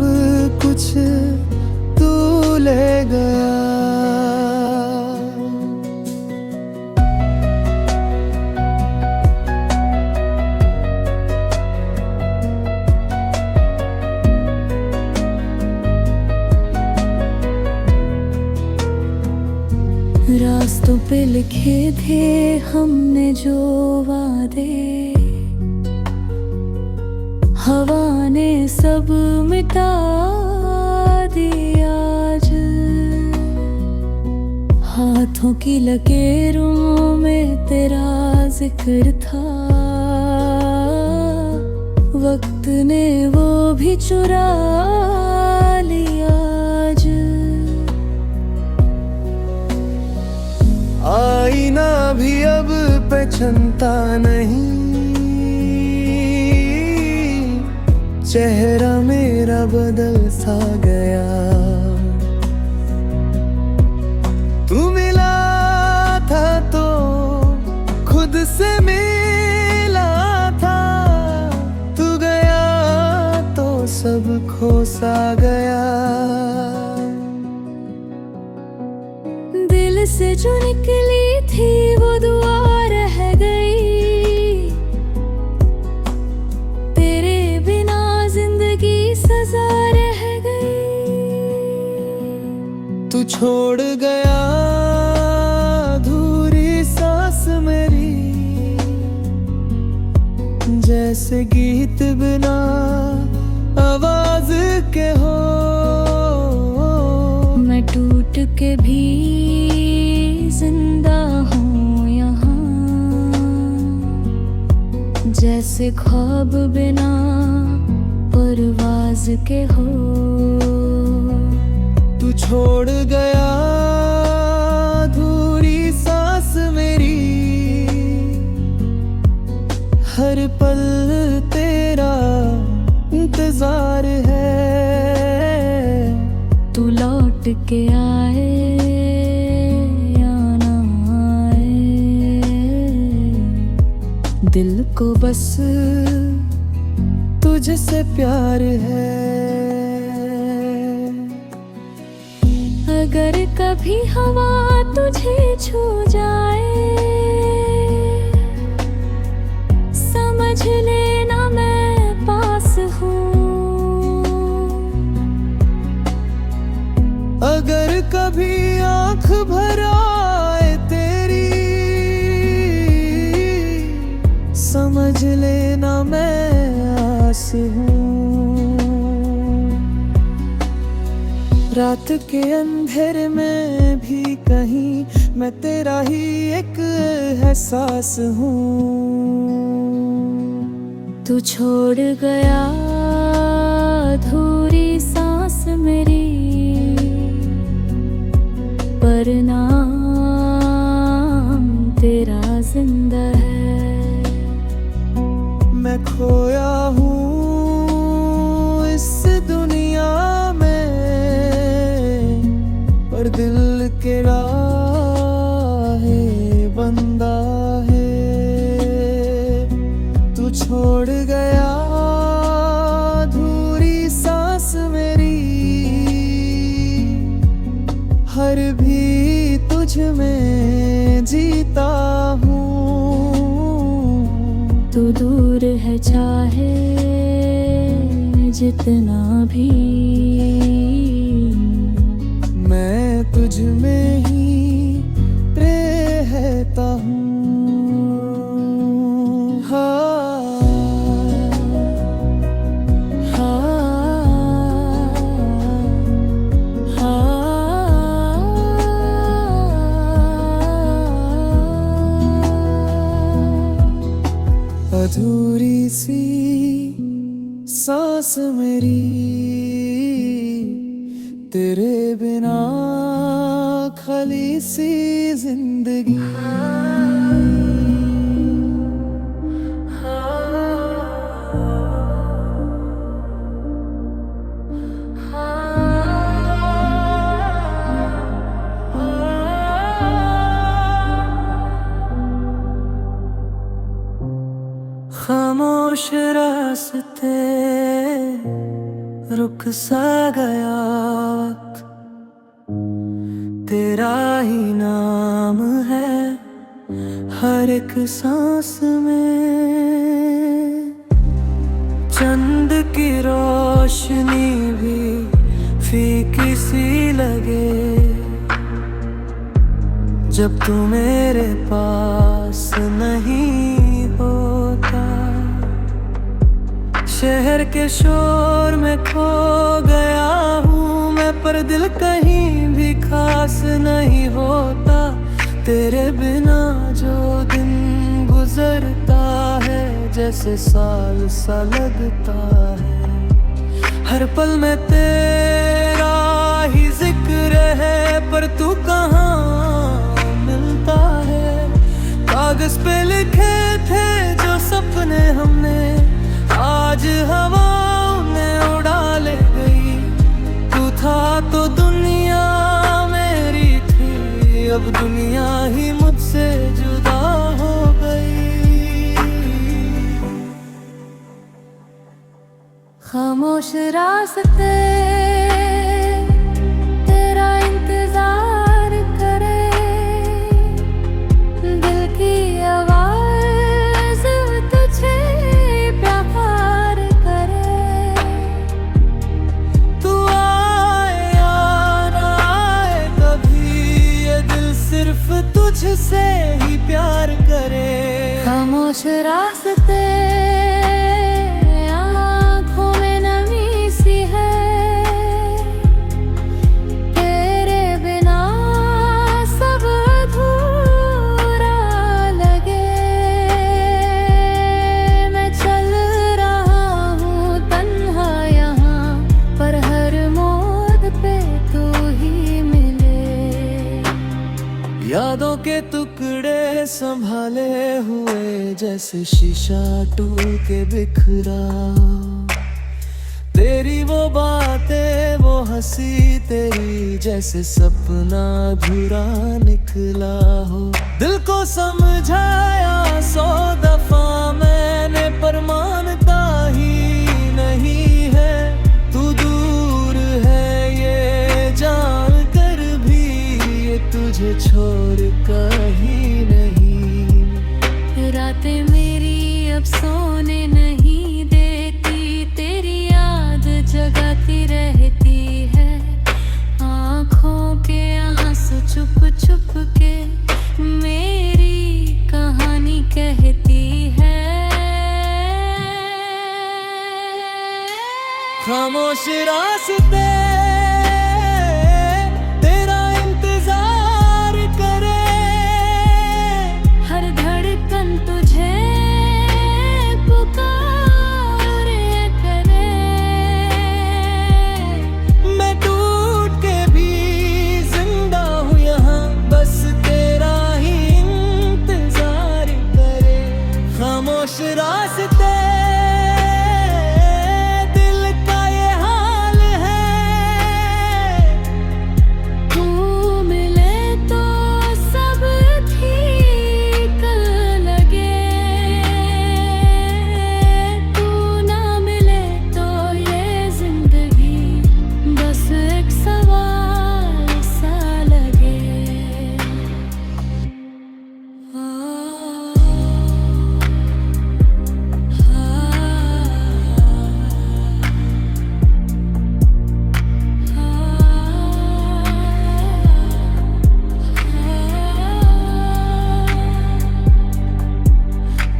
कुछ तू ले गया। रास्तों पे लिखे थे हमने जो वादे, हवा ने सब मिटा दिया आज। हाथों की लकीरों में तेरा जिक्र था, वक्त ने वो भी चुरा लिया आज। आईना भी अब पहचानता नहीं, चेहरा मेरा बदल सा गया। तू मिला था तो खुद से मिला था, तू गया तो सब खो सा गया। दिल से जो निकली थी वो दुआ रह गई, तेरे बिना जिंदगी सजा रह गई। तू छोड़ गया अधूरी सांस मेरी, जैसे गीत बिना आवाज के हो। मैं टूट के भी जिंदा हूँ यहाँ, जैसे ख्वाब बिना परवाज के हो। छोड़ गया अधूरी सांस मेरी, हर पल तेरा इंतजार है। तू लौट के आए या ना आए, दिल को बस तुझसे प्यार है। अगर कभी हवा तुझे छू जाए, समझ लेना मैं पास हूँ। अगर कभी आँख भर आए तेरी, समझ लेना मैं आस हूँ। रात के अंधेरे में भी कहीं मैं तेरा ही एक एहसास हूँ। तू छोड़ गया अधूरी सांस मेरी, पर नाम तेरा जिंदा है। मैं खोया हूँ इस दुनिया में, पर दिल के राहे बंदा है। तू छोड़ गया अधूरी सांस मेरी, हर भी तुझ में जीता हूँ। तू दूर है चाहे जितना भी, मैं तुझ में ही रहता हूँ। अधूरी सी सांस मेरी, तेरे बिना खाली सी जिंदगी। खामोश रास्ते रुक सा गया वक्त, तेरा ही नाम है हर एक सांस में। चंद की रोशनी भी फीकी सी लगे, जब तू मेरे पास नहीं होता। शहर के शोर में खो गया हूँ मैं, पर दिल कहीं भी खास नहीं होता। तेरे बिना जो दिन गुजरता है, जैसे साल सा लगता है। हर पल में तेरा ही जिक्र है, पर तू कहाँ मिलता है। कागज पे लिखे थे जो सपने हमने, आज हवाओं ने उड़ा ले गई। तू था तो दुनिया मेरी थी, अब दुनिया ही मुझसे जुदा हो गई। खामोश रास्ते तेरा इंतजार करे, दिल की आवाज तुझे प्यार करे। तू आए या ना आए कभी, ये दिल सिर्फ तुझसे ही प्यार करे। खामोश रास्ते आँखों में नमी सी है, तेरे बिना सब अधूरा लगे। मैं चल रहा हूँ तन्हा यहाँ, पर हर मोड़ पे तू ही यादों के टुकड़े संभाले हुए जैसे शीशा टूट के बिखरा। तेरी वो बातें वो हंसी तेरी जैसे सपना अधूरा निकला हो। दिल को समझाया 100 दफा मैंने पर मानता ही नहीं है। तू दूर है ये जान कर भी ये तुझे छोड़ कहीं नहीं। रातें मेरी अब सोने नहीं देती, तेरी याद जगाती रहती है। आँखों के आंसू छुप छुप के मेरी कहानी कहती है। खामोश रास्ते तेरा इंतजार करे, हर धड़कन तुझे पुकारे करे। मैं टूट के भी जिंदा हूँ यहाँ, बस तेरा ही इंतजार करे। खामोश रास्ते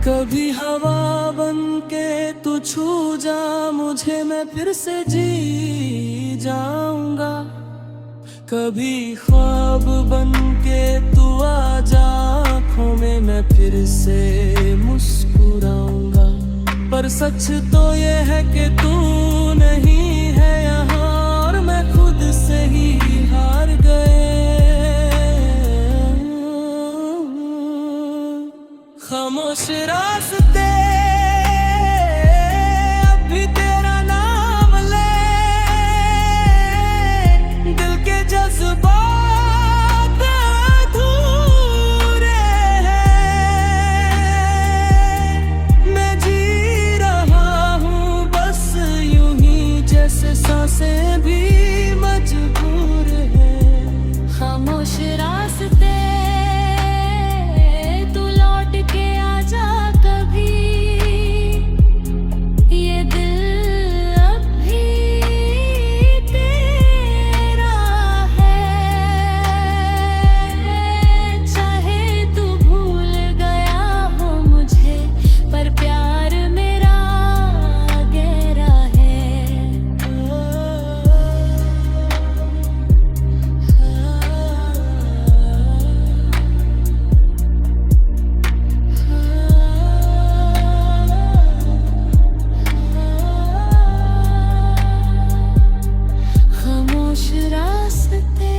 कभी हवा बन के तू छू जा मुझे, मैं फिर से जी जाऊंगा। कभी ख्वाब बन के तू आ जा आँखों में, मैं फिर से मुस्कुराऊंगा। पर सच तो ये है कि तू नहीं है यहाँ और मैं खुद से ही हार गए। खामोश रास्ते अब भी तेरा नाम ले, दिल के जज्बात अधूरे हैं। मैं जी रहा हूँ बस यूं ही जैसे सांसें भी मजबूर हैं। खामोश रास्ते के आजा कभी, ये दिल अब भी तेरा है। चाहे तू भूल गया हो मुझे, पर प्यार मेरा गहरा है। खामोश रास्ते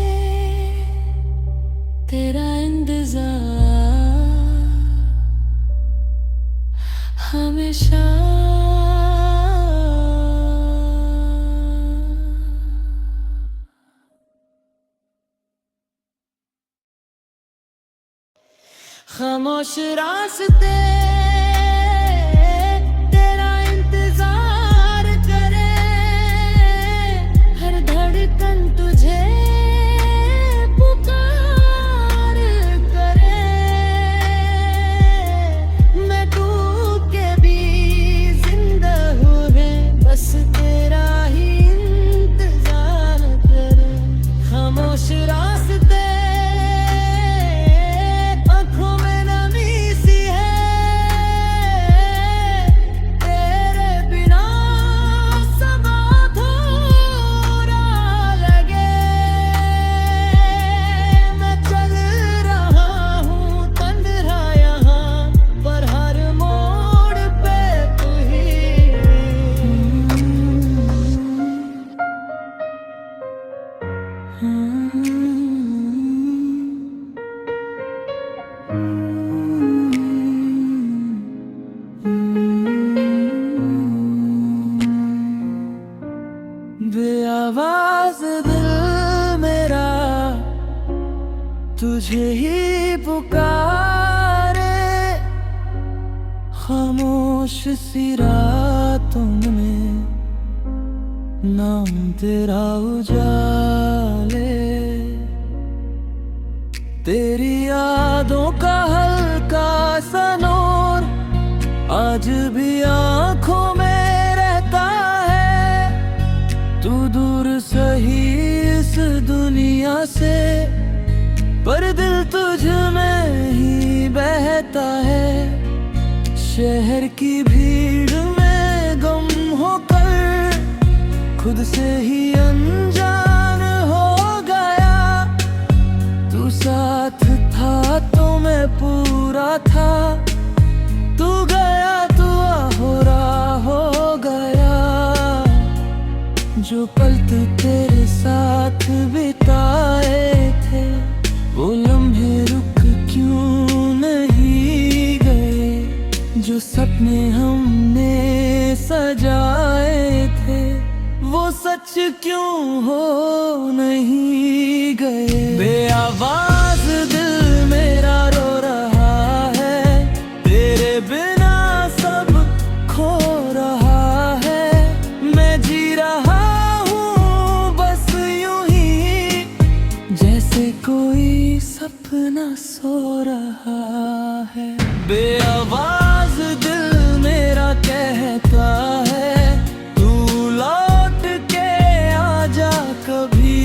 तेरा इंतजार हमेशा। खामोश रास्ते तेरा इंतजार करे, हर धड़कन तुझे पुकार करे। मैं टूट के भी जिंदा हूँ रे, बस तेरा ही इंतजार करे। खामोश रास्ते आँखों में नमी सी है, तेरे बिना सब अधूरा लगे। मैं चल रहा हूँ तन्हा यहाँ, पर हर मोड़ पे तू ही। बेआवाज दिल मेरा तुझे ही पुकारे, खामोश सी रातों में नाम तेरा उजाले। तेरी यादों का हल्का सा नूर आज भी आंखों में रहता है। तू दूर सही इस दुनिया से, पर दिल तुझ में ही बहता है। शहर की भीड़ में गुम होकर खुद से ही अनजान हो गया। तू साथ था तो मैं पूरा था, तू गया तो आहोरा हो गया। जो पल तू तेरे साथ बिताए थे, वो लम्हे रुक क्यों नहीं गए। जो सपने हमने सजाए थे, वो सच क्यों हो नहीं गए। बेआवाज दिल मेरा रो रहा है, तेरे बिना सब खो रहा है। मैं जी रहा हूँ बस यूं ही, जैसे कोई सपना सो रहा है। बेआवाज दिल मेरा कहता है, तू लौट के आजा कभी।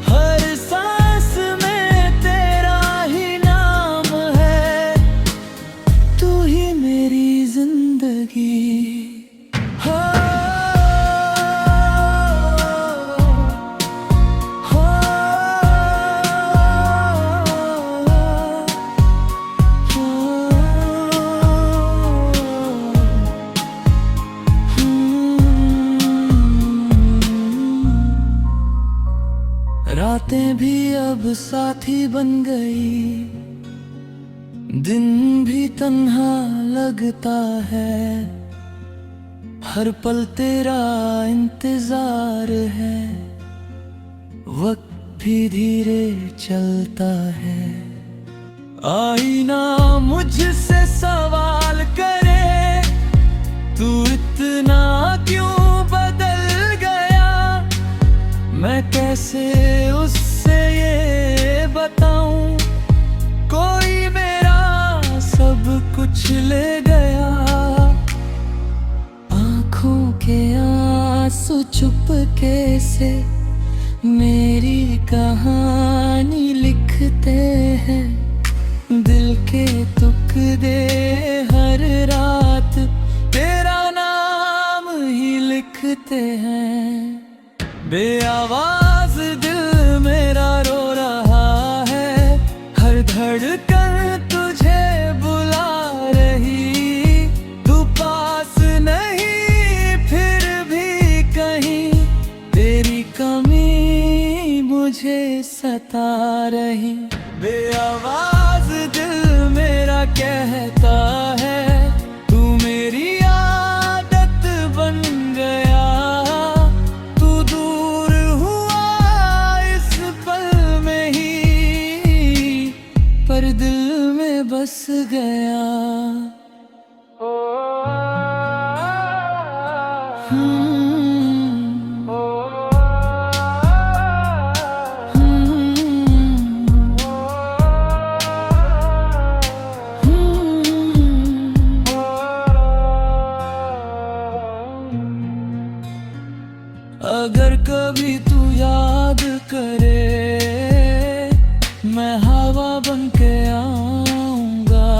हर सांस में तेरा ही नाम है, तू ही मेरी जिंदगी। रातें भी अब साथी बन गई, दिन भी तन्हा लगता है। हर पल तेरा इंतजार है, वक्त भी धीरे चलता है। आईना मुझसे सवाल करे, तू इतना क्यों बदल गया। मैं कैसे उससे ये बताऊं, कोई मेरा सब कुछ ले गया। आंखों के आंसू चुपके से मेरी कहानी लिखते हैं। दिल के टुकड़े हर रात तेरा नाम ही लिखते हैं। बेआवाज दिल मेरा रो रहा है, हर धड़कन तुझे बुला रही। तू पास नहीं फिर भी कहीं, तेरी कमी मुझे सता रही। बेआवाज दिल मेरा कहता है, तू मेरी आदत बन गया। तू दूर हुआ इस पल में ही, पर दिल में बस गया। अगर कभी तू याद करे, मैं हवा बन के आऊंगा।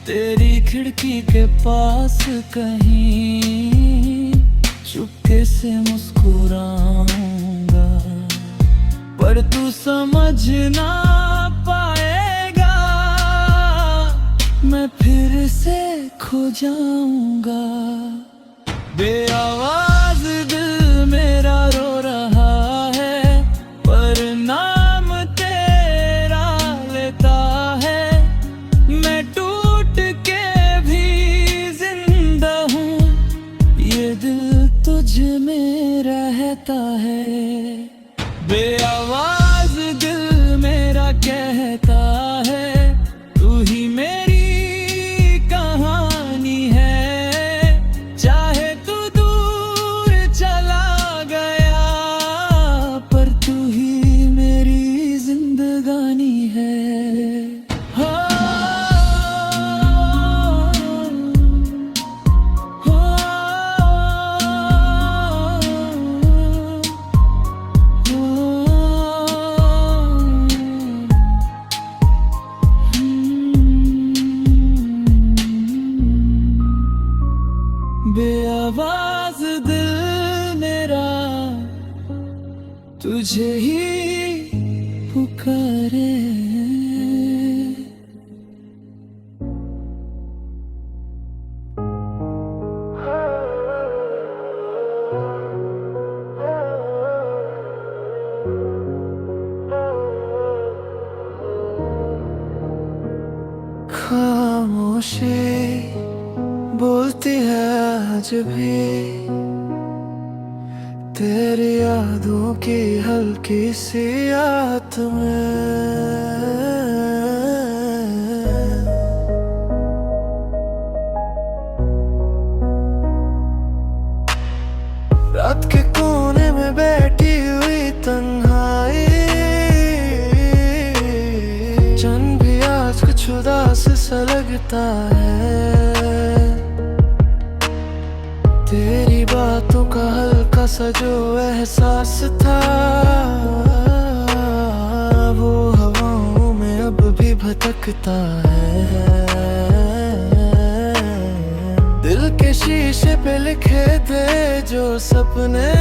तेरी खिड़की के पास कहीं चुपके से मुस्कुराऊंगा। पर तू समझ ना पाएगा, मैं फिर से खो जाऊंगा। बेआवाज दिल मेरा रो रहा है, पर नाम तेरा लेता है। मैं टूट के भी जिंदा हूँ, ये दिल तुझ में कहता है, बेआवाज दिल मेरा कहता है, तू ही मेरी कहानी है। चाहे तू दूर चला गया, पर तू ही मेरी जिंदगानी है। बेआवाज दिल मेरा तुझे ही पुकारे। खामोशी बोलती है आज भी, तेरी यादों की हल्की सी याद में। रात के कोने में बैठी हुई तन्हाई, चंद भी आज कुछ उदास सा लगता है। तेरी बातों का हल्का सा जो एहसास था, वो हवाओं में अब भी भटकता है। दिल के शीशे पे लिखे थे जो सपने,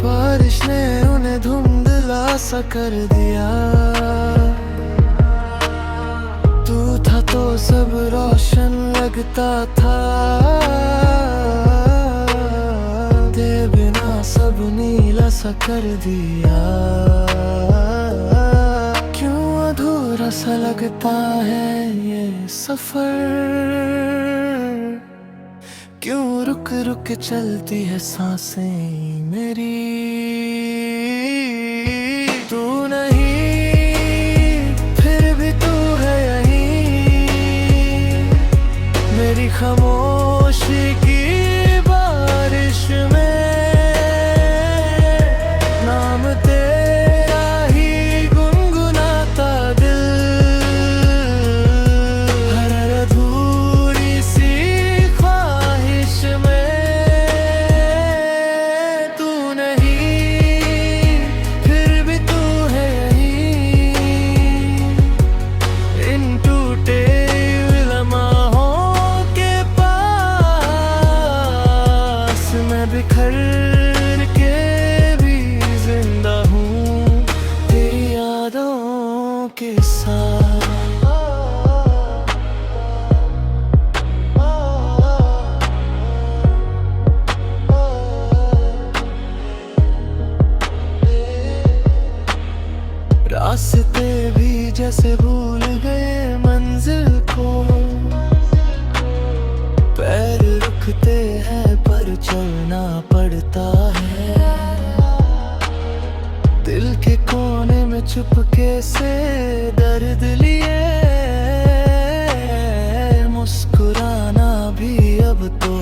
बारिश ने उन्हें धुंधला सा कर दिया। तू था तो सब रोशन लगता था, तेरे बिना सब नीला सा कर दिया। क्यों अधूरा सा लगता है ये सफर, क्यों रुक रुक चलती है सांसें मेरी। तू नहीं फिर भी तू है यहीं, मेरी खामोशी की बारिश में। नाम तेरा ही गुनगुनाता दिल, हर अधूरी सी ख्वाहिश में। तू नहीं फिर भी तू है यहीं, इन टूटे लम्हों के पास मैं बिखर के भी जिंदा हूँ तेरी यादों के साथ। रास्ते भी जैसे भूल गए मंजिल को, पैर रुकते हैं पर चलना पड़ता है। दिल के कोने में चुपके से दर्द लिए, मुस्कुराना भी अब तो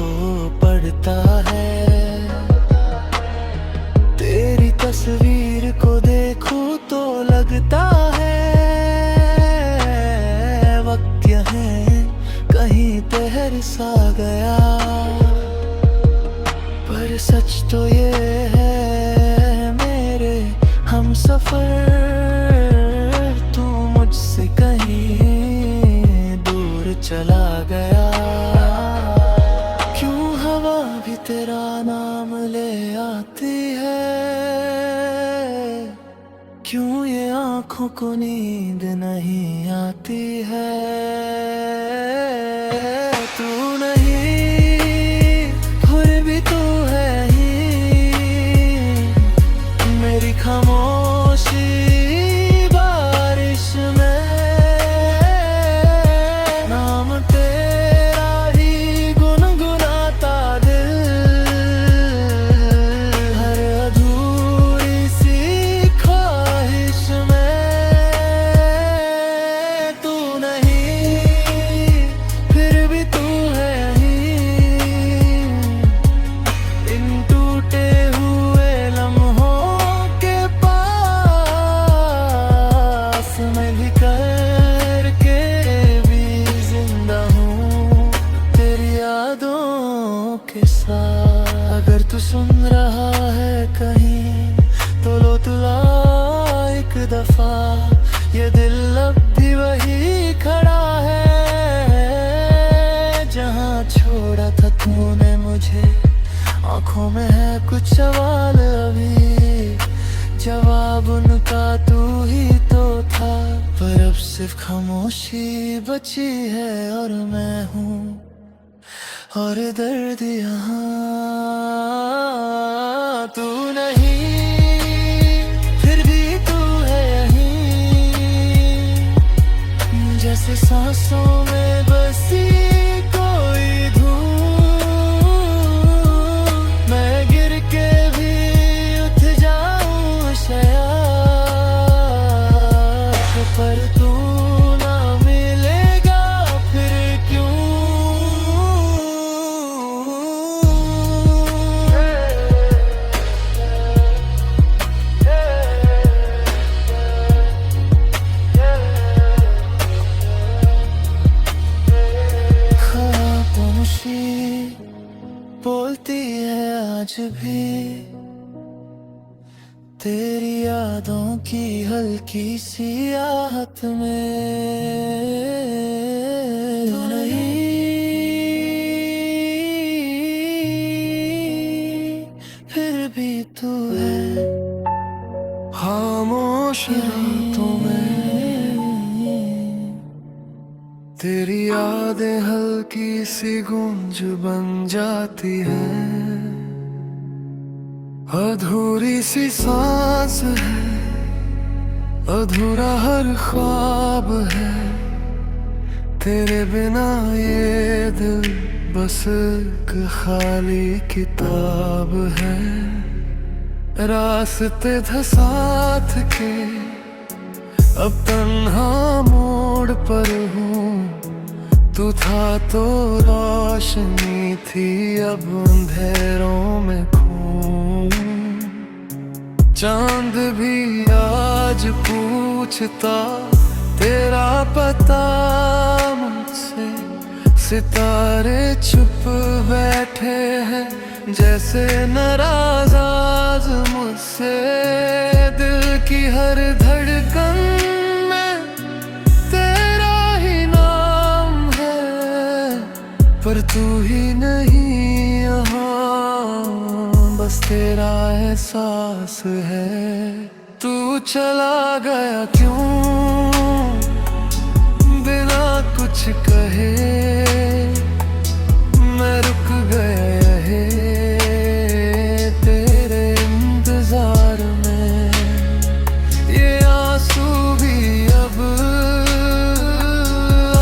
पड़ता है। तेरी तस्वीर को देखूं तो लगता है, वक्त यहीं कहीं ठहर सा गया। पर सच तो ये है मेरे हम सफर, तू मुझसे कहीं दूर चला गया। क्यों हवा भी तेरा नाम ले आती है, क्यों ये आँखों को नींद नहीं आती है। तू नहीं फिर भी तू है ही, मेरी खामोशी बारिश में। नाम तेरा ही गुनगुनाता दिल, सा। अगर तू सुन रहा है कहीं तो लो तुला एक दफा, ये दिल अब भी वही खड़ा है जहाँ छोड़ा था तूने मुझे। आंखों में है कुछ सवाल अभी, जवाब उनका तू ही तो था। पर अब सिर्फ खामोशी बची है और मैं हूँ, और दर्द यहाँ। तू नहीं फिर भी तू है यहीं, जैसे सांसों में बसी कोई धूम। मैं गिर के भी उठ जाऊं शायद, पर तू ना मिलेगा फिर क्यों। बोलती है आज भी तेरी यादों की हल्की सी आहट में। तू नहीं फिर भी तू है, खामोश रातों में तेरी यादें हल्की सी गूंज बन जाती है। अधूरी सी सांस है, अधूरा हर ख्वाब है, तेरे बिना ये दिल बस एक खाली किताब है। रास्ते थे साथ के, अब तन्हा मोड़ पर हूँ। तू था तो रोशनी थी, अब अंधेरों में खूं। चांद भी आज पूछता तेरा पता मुझसे, सितारे चुप बैठे हैं जैसे नाराज आज मुझसे। दिल की हर धड़कन में तेरा ही नाम है, पर तू ही नहीं यहाँ, बस तेरा एहसास है। तू चला गया क्यों बिना कुछ कहे, मैं रुक गया यही तेरे इंतजार में। ये आंसू भी अब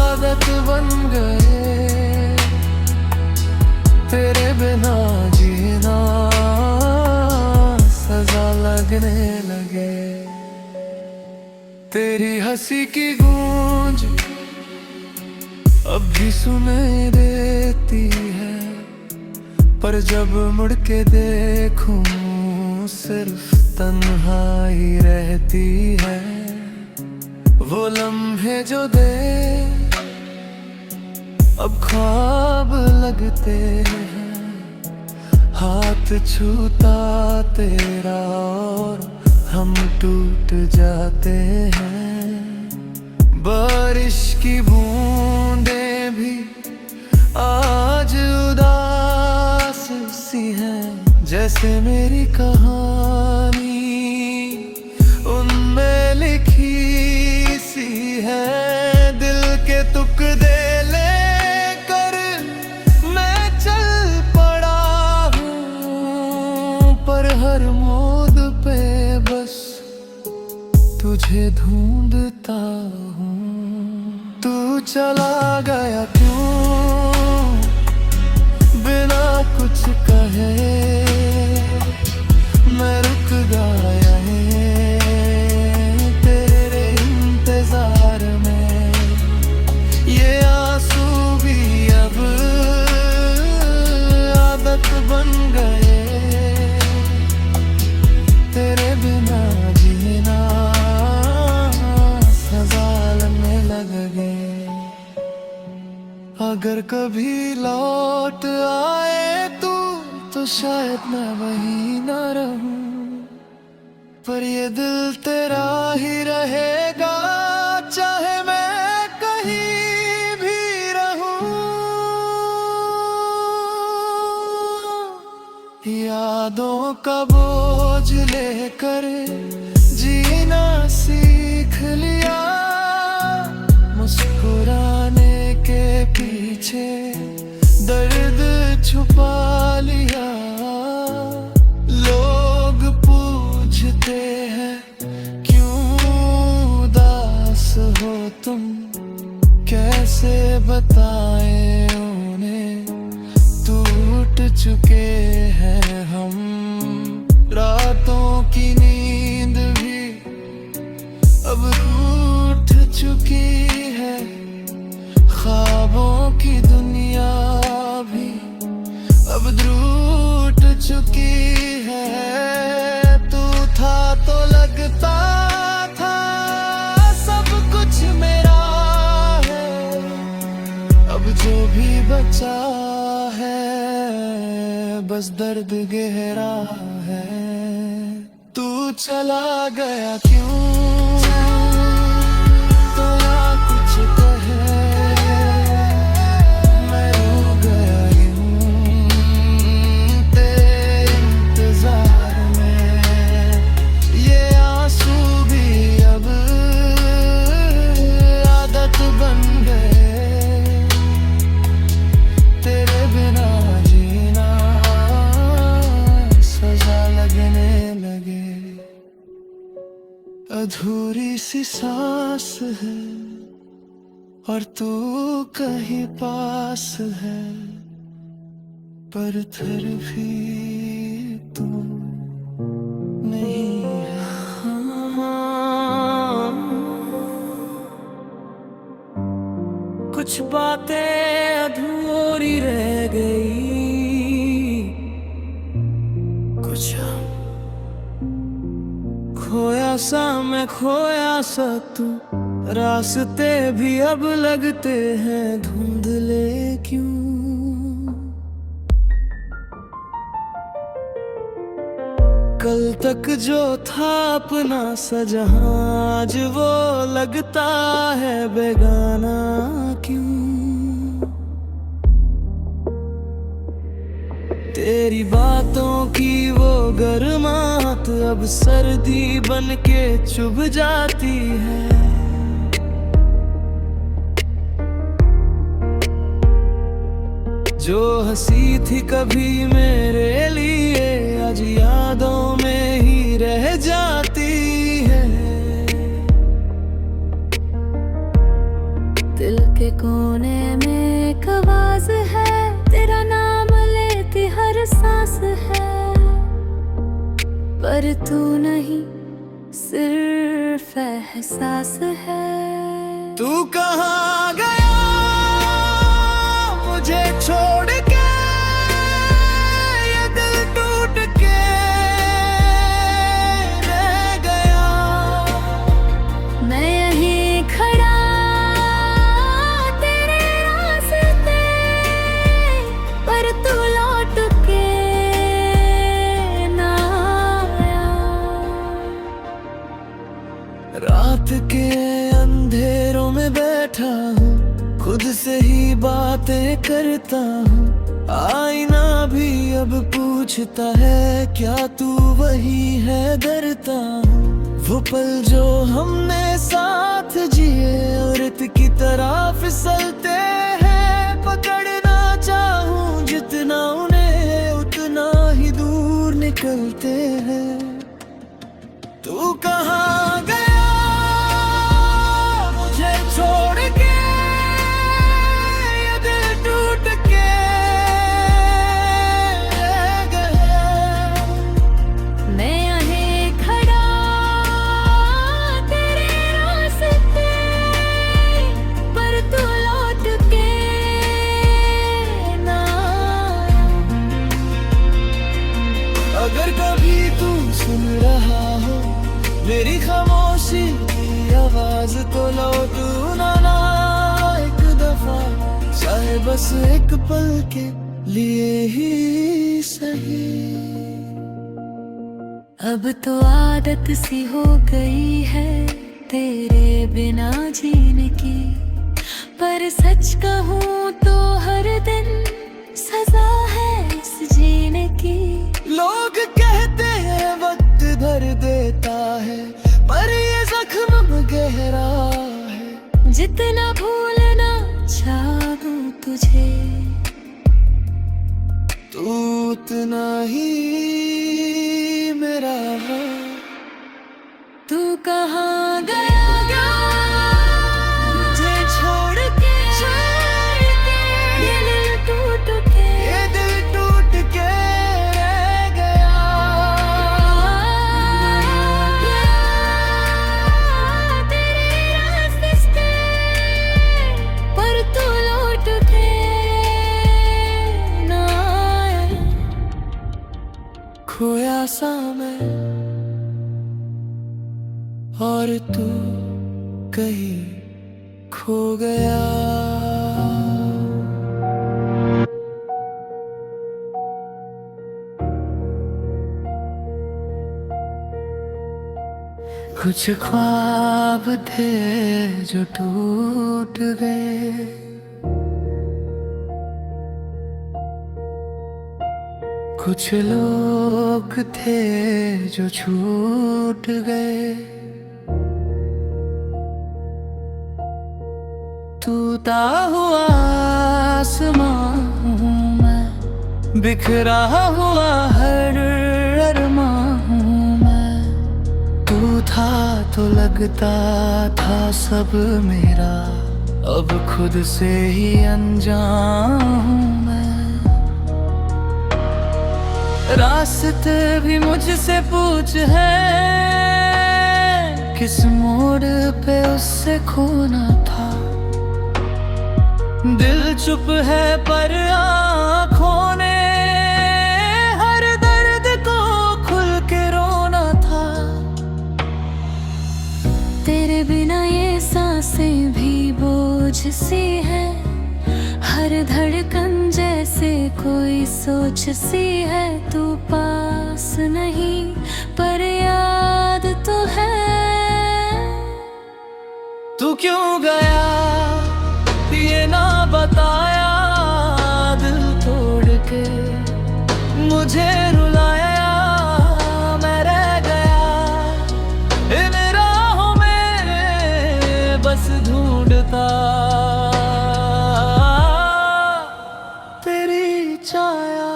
आदत बन गए, तेरे बिना जीना सजा लगने लगे। तेरी हंसी की गूंज अब भी सुनाई देती है, पर जब मुड़ के देखूं सिर्फ तन्हाई रहती है। वो लम्हे जो दे अब ख्वाब लगते हैं, हाथ छूता तेरा और हम टूट जाते हैं। बारिश की बूंदें भी आज उदास सी हैं, जैसे मेरी कहानी उनमें लिखी सी है। दिल के टुकड़े लेकर मैं चल पड़ा हूँ, पर हर मोड़ पे बस तुझे ढूंढता हूँ। तू चला गया क्यों बिना कुछ कहे, मैं रुक गया तेरे इंतजार में। ये आंसू भी अब आदत बन गए, तेरे बिना जीना सजा लगने लग गए। अगर कभी लौट आए तू शायद मैं वहीं ना रहूं, पर ये दिल तेरा ही रहेगा, चाहे मैं कहीं भी रहूं। यादों का बोझ लेकर जीना सीख लिया, मुस्कुराने के पीछे दर्द छुपा लिया। लोग पूछते हैं क्यों उदास हो तुम, कैसे बताएं उन्हें टूट चुके हैं हम। रातों की नींद भी अब रूठ चुकी है, ख्वाबों की दुनिया भी अब रूठ चुकी है। तू था तो लगता था सब कुछ मेरा है, अब जो भी बचा है बस दर्द गहरा है। तू चला गया क्यों, तेरा कुछ कहे, मैं रो गया यूं तेरे इंतजार में। ये आंसू भी अब आदत बन गए, तेरे बिना जीना सजा लगने लगे। अधूरी सी सांस है और तू कहीं पास है, पर फिर भी तू नहीं है। कुछ बातें अधूरी रह गई, कुछ खोया सा मैं खोया सा तू, रास्ते भी अब लगते हैं धुंधले क्यों। कल तक जो था अपना सा जहां, आज वो लगता है बेगाना क्यों। तेरी बातों की वो गर्माहट अब सर्दी बन के चुभ जाती है। जो हंसी थी कभी मेरे लिए आज यादों में ही रह जाती है। दिल के कोने में एक आवाज है, तेरा नाम लेती हर सांस है, पर तू नहीं सिर्फ एहसास है। तू कहाँ गया मुझे छोड़ के, ये दिल टूट के रह गया। मैं यहीं खड़ा तेरे रास्ते, पर तू लौट के ना आया। रात के अंधेरों में बैठा हूँ, खुद से ही बातें करता हूँ। आईना भी अब पूछता है क्या तू वही है, डरता हूँ। वो पल जो हमने साथ जिए और रेत की तरह फिसलते हैं, पकड़ना चाहूँ जितना उन्हें उतना ही दूर निकलते हैं। तू कहाँ गया मुझे छोड़ के, ये दिल टूट के रह गया। मैं यहीं खड़ा तेरे रास्ते, पर तू लौट के ना आया। अगर कभी तू सुन रहा हो मेरी खामोशी की आवाज, तो लौटू ना एक दफा, चाहे बस एक पल के लिए ही सही। अब तो आदत सी हो गई है तेरे बिना जीने की, पर सच कहूँ तो हर दिन सजा है इस जीने की। लोग कहते हैं वक्त भर देता है, पर ये जख्म गहरा है। जितना भूलना चाहूं तुझे, तू उतना ही मेरा है। तू कहाँ गया मुझे छोड़ के, ये दिल टूट के, ये दिल टूट के रह गया। तेरे रास्ते से, पर तू लौट के ना आए। खोया सा मैं और तू कहीं खो गया। कुछ ख्वाब थे जो टूट गए, कुछ लोग थे जो छूट गए। टूटा हुआ आसमां हूँ मैं, बिखरा हुआ हर अरमां हूँ मैं। तू था तो लगता था सब मेरा, अब खुद से ही अनजान हूँ मैं। रास्ते भी मुझसे पूछ है, किस मोड़ पे उससे खोना था। दिल चुप है पर आँखों ने हर दर्द को खुल के रोना था। तेरे बिना ये सांसें भी बोझ सी है, हर धड़कन जैसे कोई सोच सी है। तू पास नहीं पर याद तो है। तू क्यों गया ये ना बताया, दिल तोड़ के मुझे रुलाया। मैं रह गया इन राहों में बस ढूंढता तेरी छाया।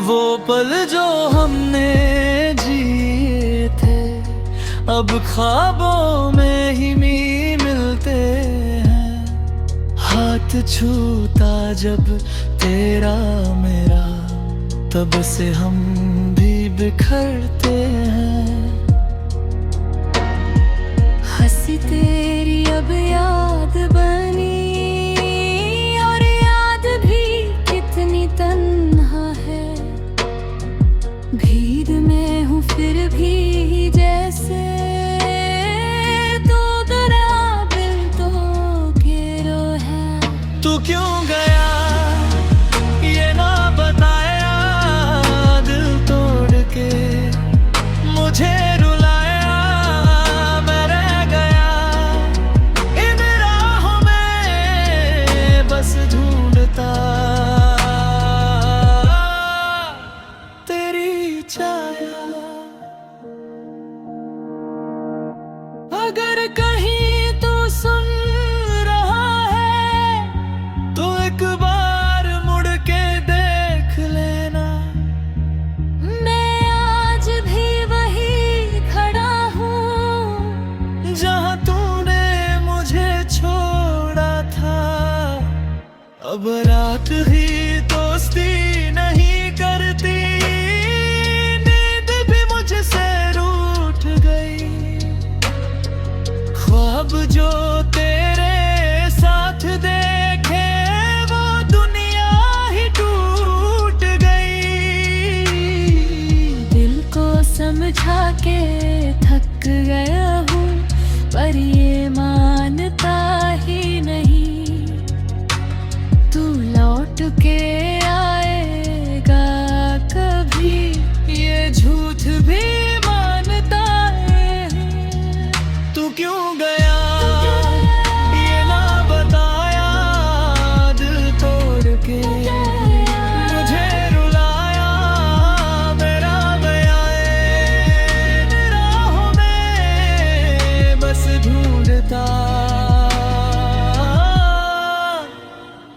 वो पल जो हमने जिए थे, अब ख्वाबों में ही मिलते हैं। हाथ छूता जब तेरा मेरा, तब से हम भी बिखरते हैं। हंसी तेरी अब याद बनी, और याद भी कितनी तन्हा है। भीड़ में हूँ फिर भी जैसे तू क्यों गया ये ना बताया, दिल तोड़ के मुझे रुलाया। मैं रह गया इन राहों में बस ढूंढता तेरी छाया। अगर कहीं तू सुन अब रात ही दोस्ती नहीं करती, नींद भी मुझसे रूठ गई। ख्वाब जो तेरे साथ देखे वो दुनिया ही टूट गई। दिल को समझा के थक गया हूँ, पर ये मानता ही नहीं। भी मानताएं हैं। तू क्यों गया ये ना बताया, दिल तोड़ के मुझे रुलाया। मेरा गया इन राहों में बस ढूंढता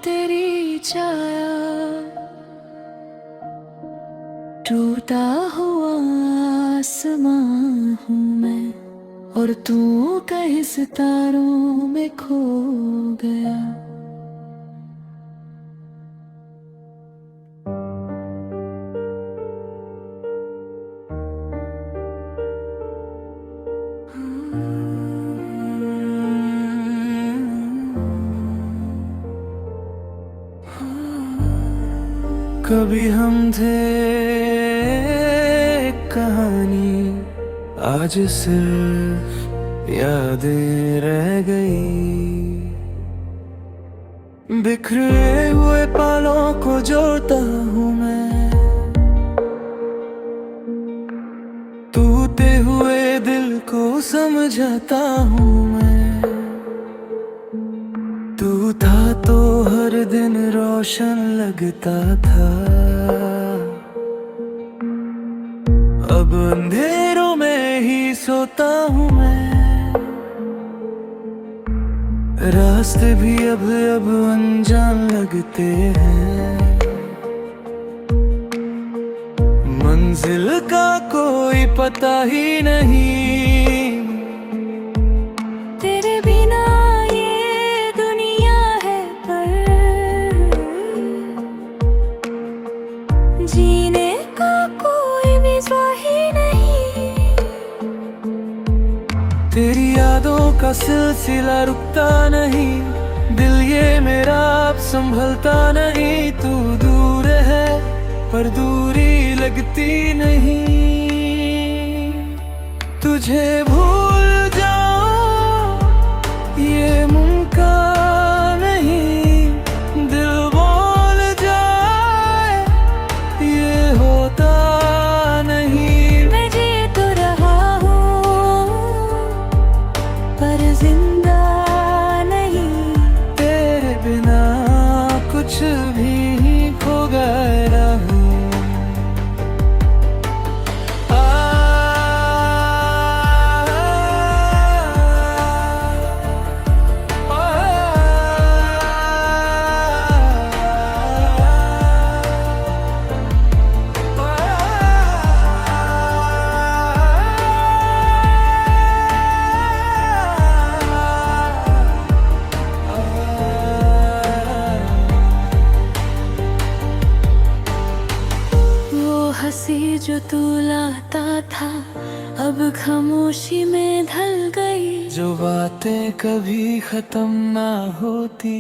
तेरी छाया। टूटा हुआ आसमां हूँ मैं, और तू कहीं सितारों में खो गया। कभी हम थे कहानी, आज सिर्फ यादें रह गई। बिखरे हुए पालों को जोड़ता हूँ मैं, टूटे हुए दिल को समझाता हूँ मैं। तू था तो हर दिन रोशन लगता था, अब अंधेरों में ही सोता हूँ मैं। रास्ते भी अब अनजान लगते हैं, मंजिल का कोई पता ही नहीं। तेरे बिना ये दुनिया है पर जीने का कोई विज़ा ही नहीं। तेरी यादों का सिलसिला रुकता नहीं, दिल ये मेरा अब संभलता नहीं। तू दूर है पर दूरी लगती नहीं, तुझे भूल जाऊं ये मुमकिन नहीं। दिल बोल जाए ये होता नहीं। मैं जी तो रहा हूँ पर जिंदा नहीं, तेरे बिना कुछ भी खो गया हूँ। हंसी जो तू लाता था अब खामोशी में ढल गई। जो बातें कभी खत्म ना होती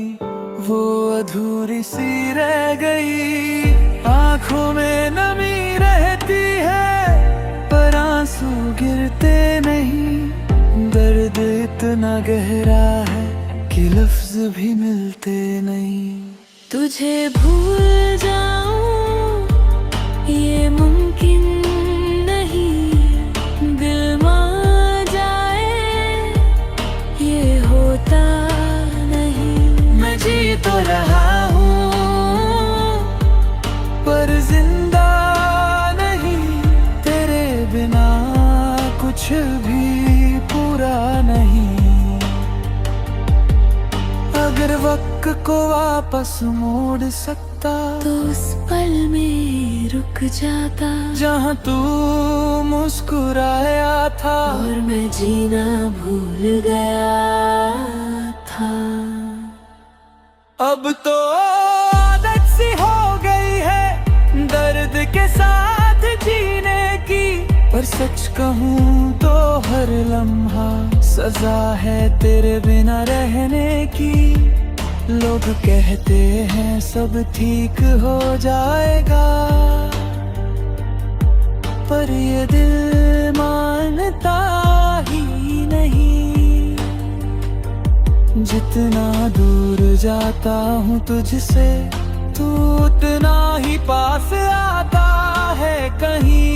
वो अधूरी सी रह गई। आंखों में नमी रहती है पर आंसू गिरते नहीं। दर्द इतना गहरा है कि लफ्ज भी मिलते नहीं। तुझे भूल जाऊं ये मुमकिन नहीं, दिल मान जाए ये होता नहीं। मैं जी तो रहा हूँ पर जिंदा नहीं, तेरे बिना कुछ भी पूरा नहीं। अगर वक्त को वापस मोड़ सकता तो उस पल में रुक जाता जहाँ तू मुस्कुराया था और मैं जीना भूल गया था। अब तो आदत सी हो गई है दर्द के साथ जीने की, पर सच कहूँ तो हर लम्हा सजा है तेरे बिना रहने की। लोग कहते हैं सब ठीक हो जाएगा पर ये दिल मानता ही नहीं। जितना दूर जाता हूँ तुझसे तू उतना ही पास आता है कहीं।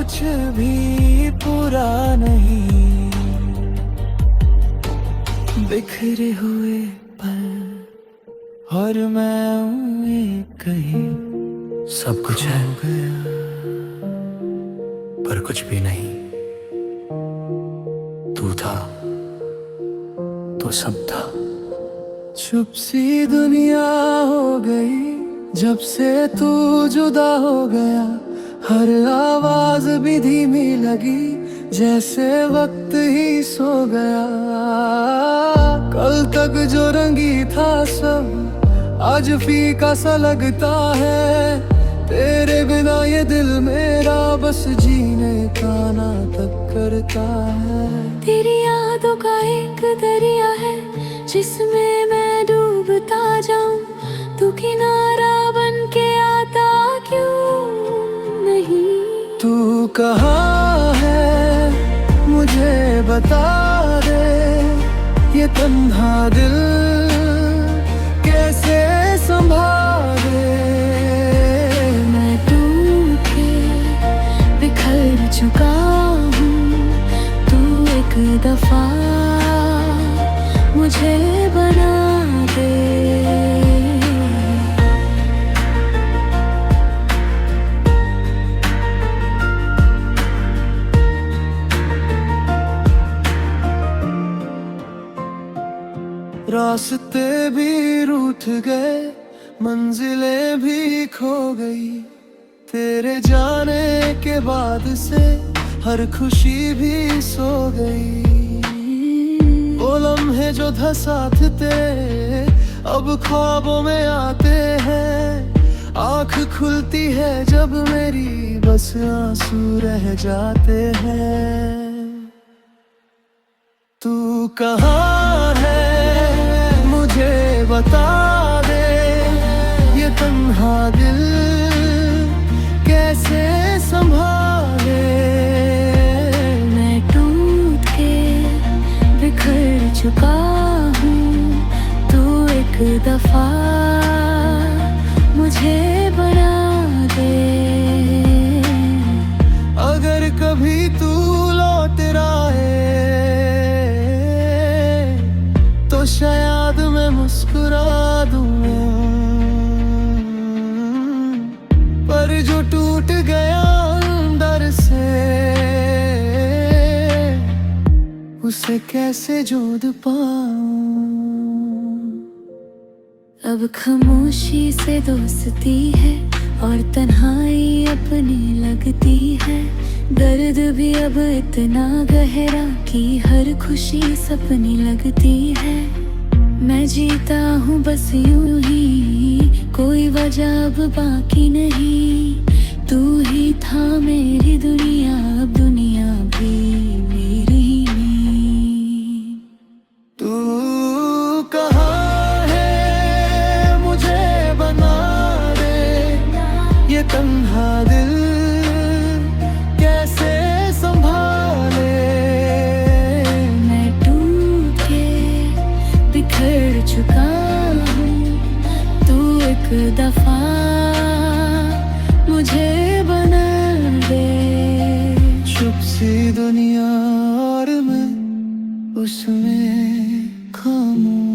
कुछ भी पूरा नहीं। बिखरे हुए पल और मैं हूँ एक कहीं। सब कुछ है पर कुछ भी नहीं। तू था तो सब था। चुप सी दुनिया हो गई जब से तू जुदा हो गया। हर आवाज भी धीमी लगी जैसे वक्त ही सो गया। कल तक जो रंगी था सब आज फीका सा लगता है। तेरे बिना ये दिल मेरा बस जीने का नाटक करता है। तेरी यादों का एक दरिया है जिसमें मैं डूबता जाऊं। तू किनारा बन के आता क्यों नहीं। तू कहाँ है मुझे बता दे। ये तन्हा दिल कैसे संभाले। मैं टूट के बिखर चुका हूँ। तू एक दफा मुझे बना दे। रास्ते भी रूठ गए मंजिलें भी खो गई। तेरे जाने के बाद से हर खुशी भी सो गई। वो लम्हे जो था साथ थे अब ख्वाबों में आते हैं। आँख खुलती है जब मेरी बस आंसू रह जाते हैं। तू कहाँ है मुझे बता दे। ये तन्हा दिल कैसे संभाले। मैं टूट के बिखर चुका हूँ। तू एक दफा मुझे बना दे। अगर कभी तू लौट आए तो शायद मैं मुस्कुरा दूँ। पर जो टूट गया अंदर से उसे कैसे जोड़ पाऊँ। अब खामोशी से दोस्ती है और तन्हाई अपनी लगती है। दर्द भी अब इतना गहरा कि हर खुशी सपनी लगती है। मैं जीता हूँ बस यूं ही कोई वजह अब बाकी नहीं। तू ही था मेरी दुनिया अब दुनिया भी मेरी नहीं। तू कहाँ है मुझे बना दे। ये तन्हा दिल कैसे संभाले। मैं टूट के बिखर चुका हूँ। तू एक दफा मुझे बना दे। चुप सी दुनिया और मैं उसमें खामोश।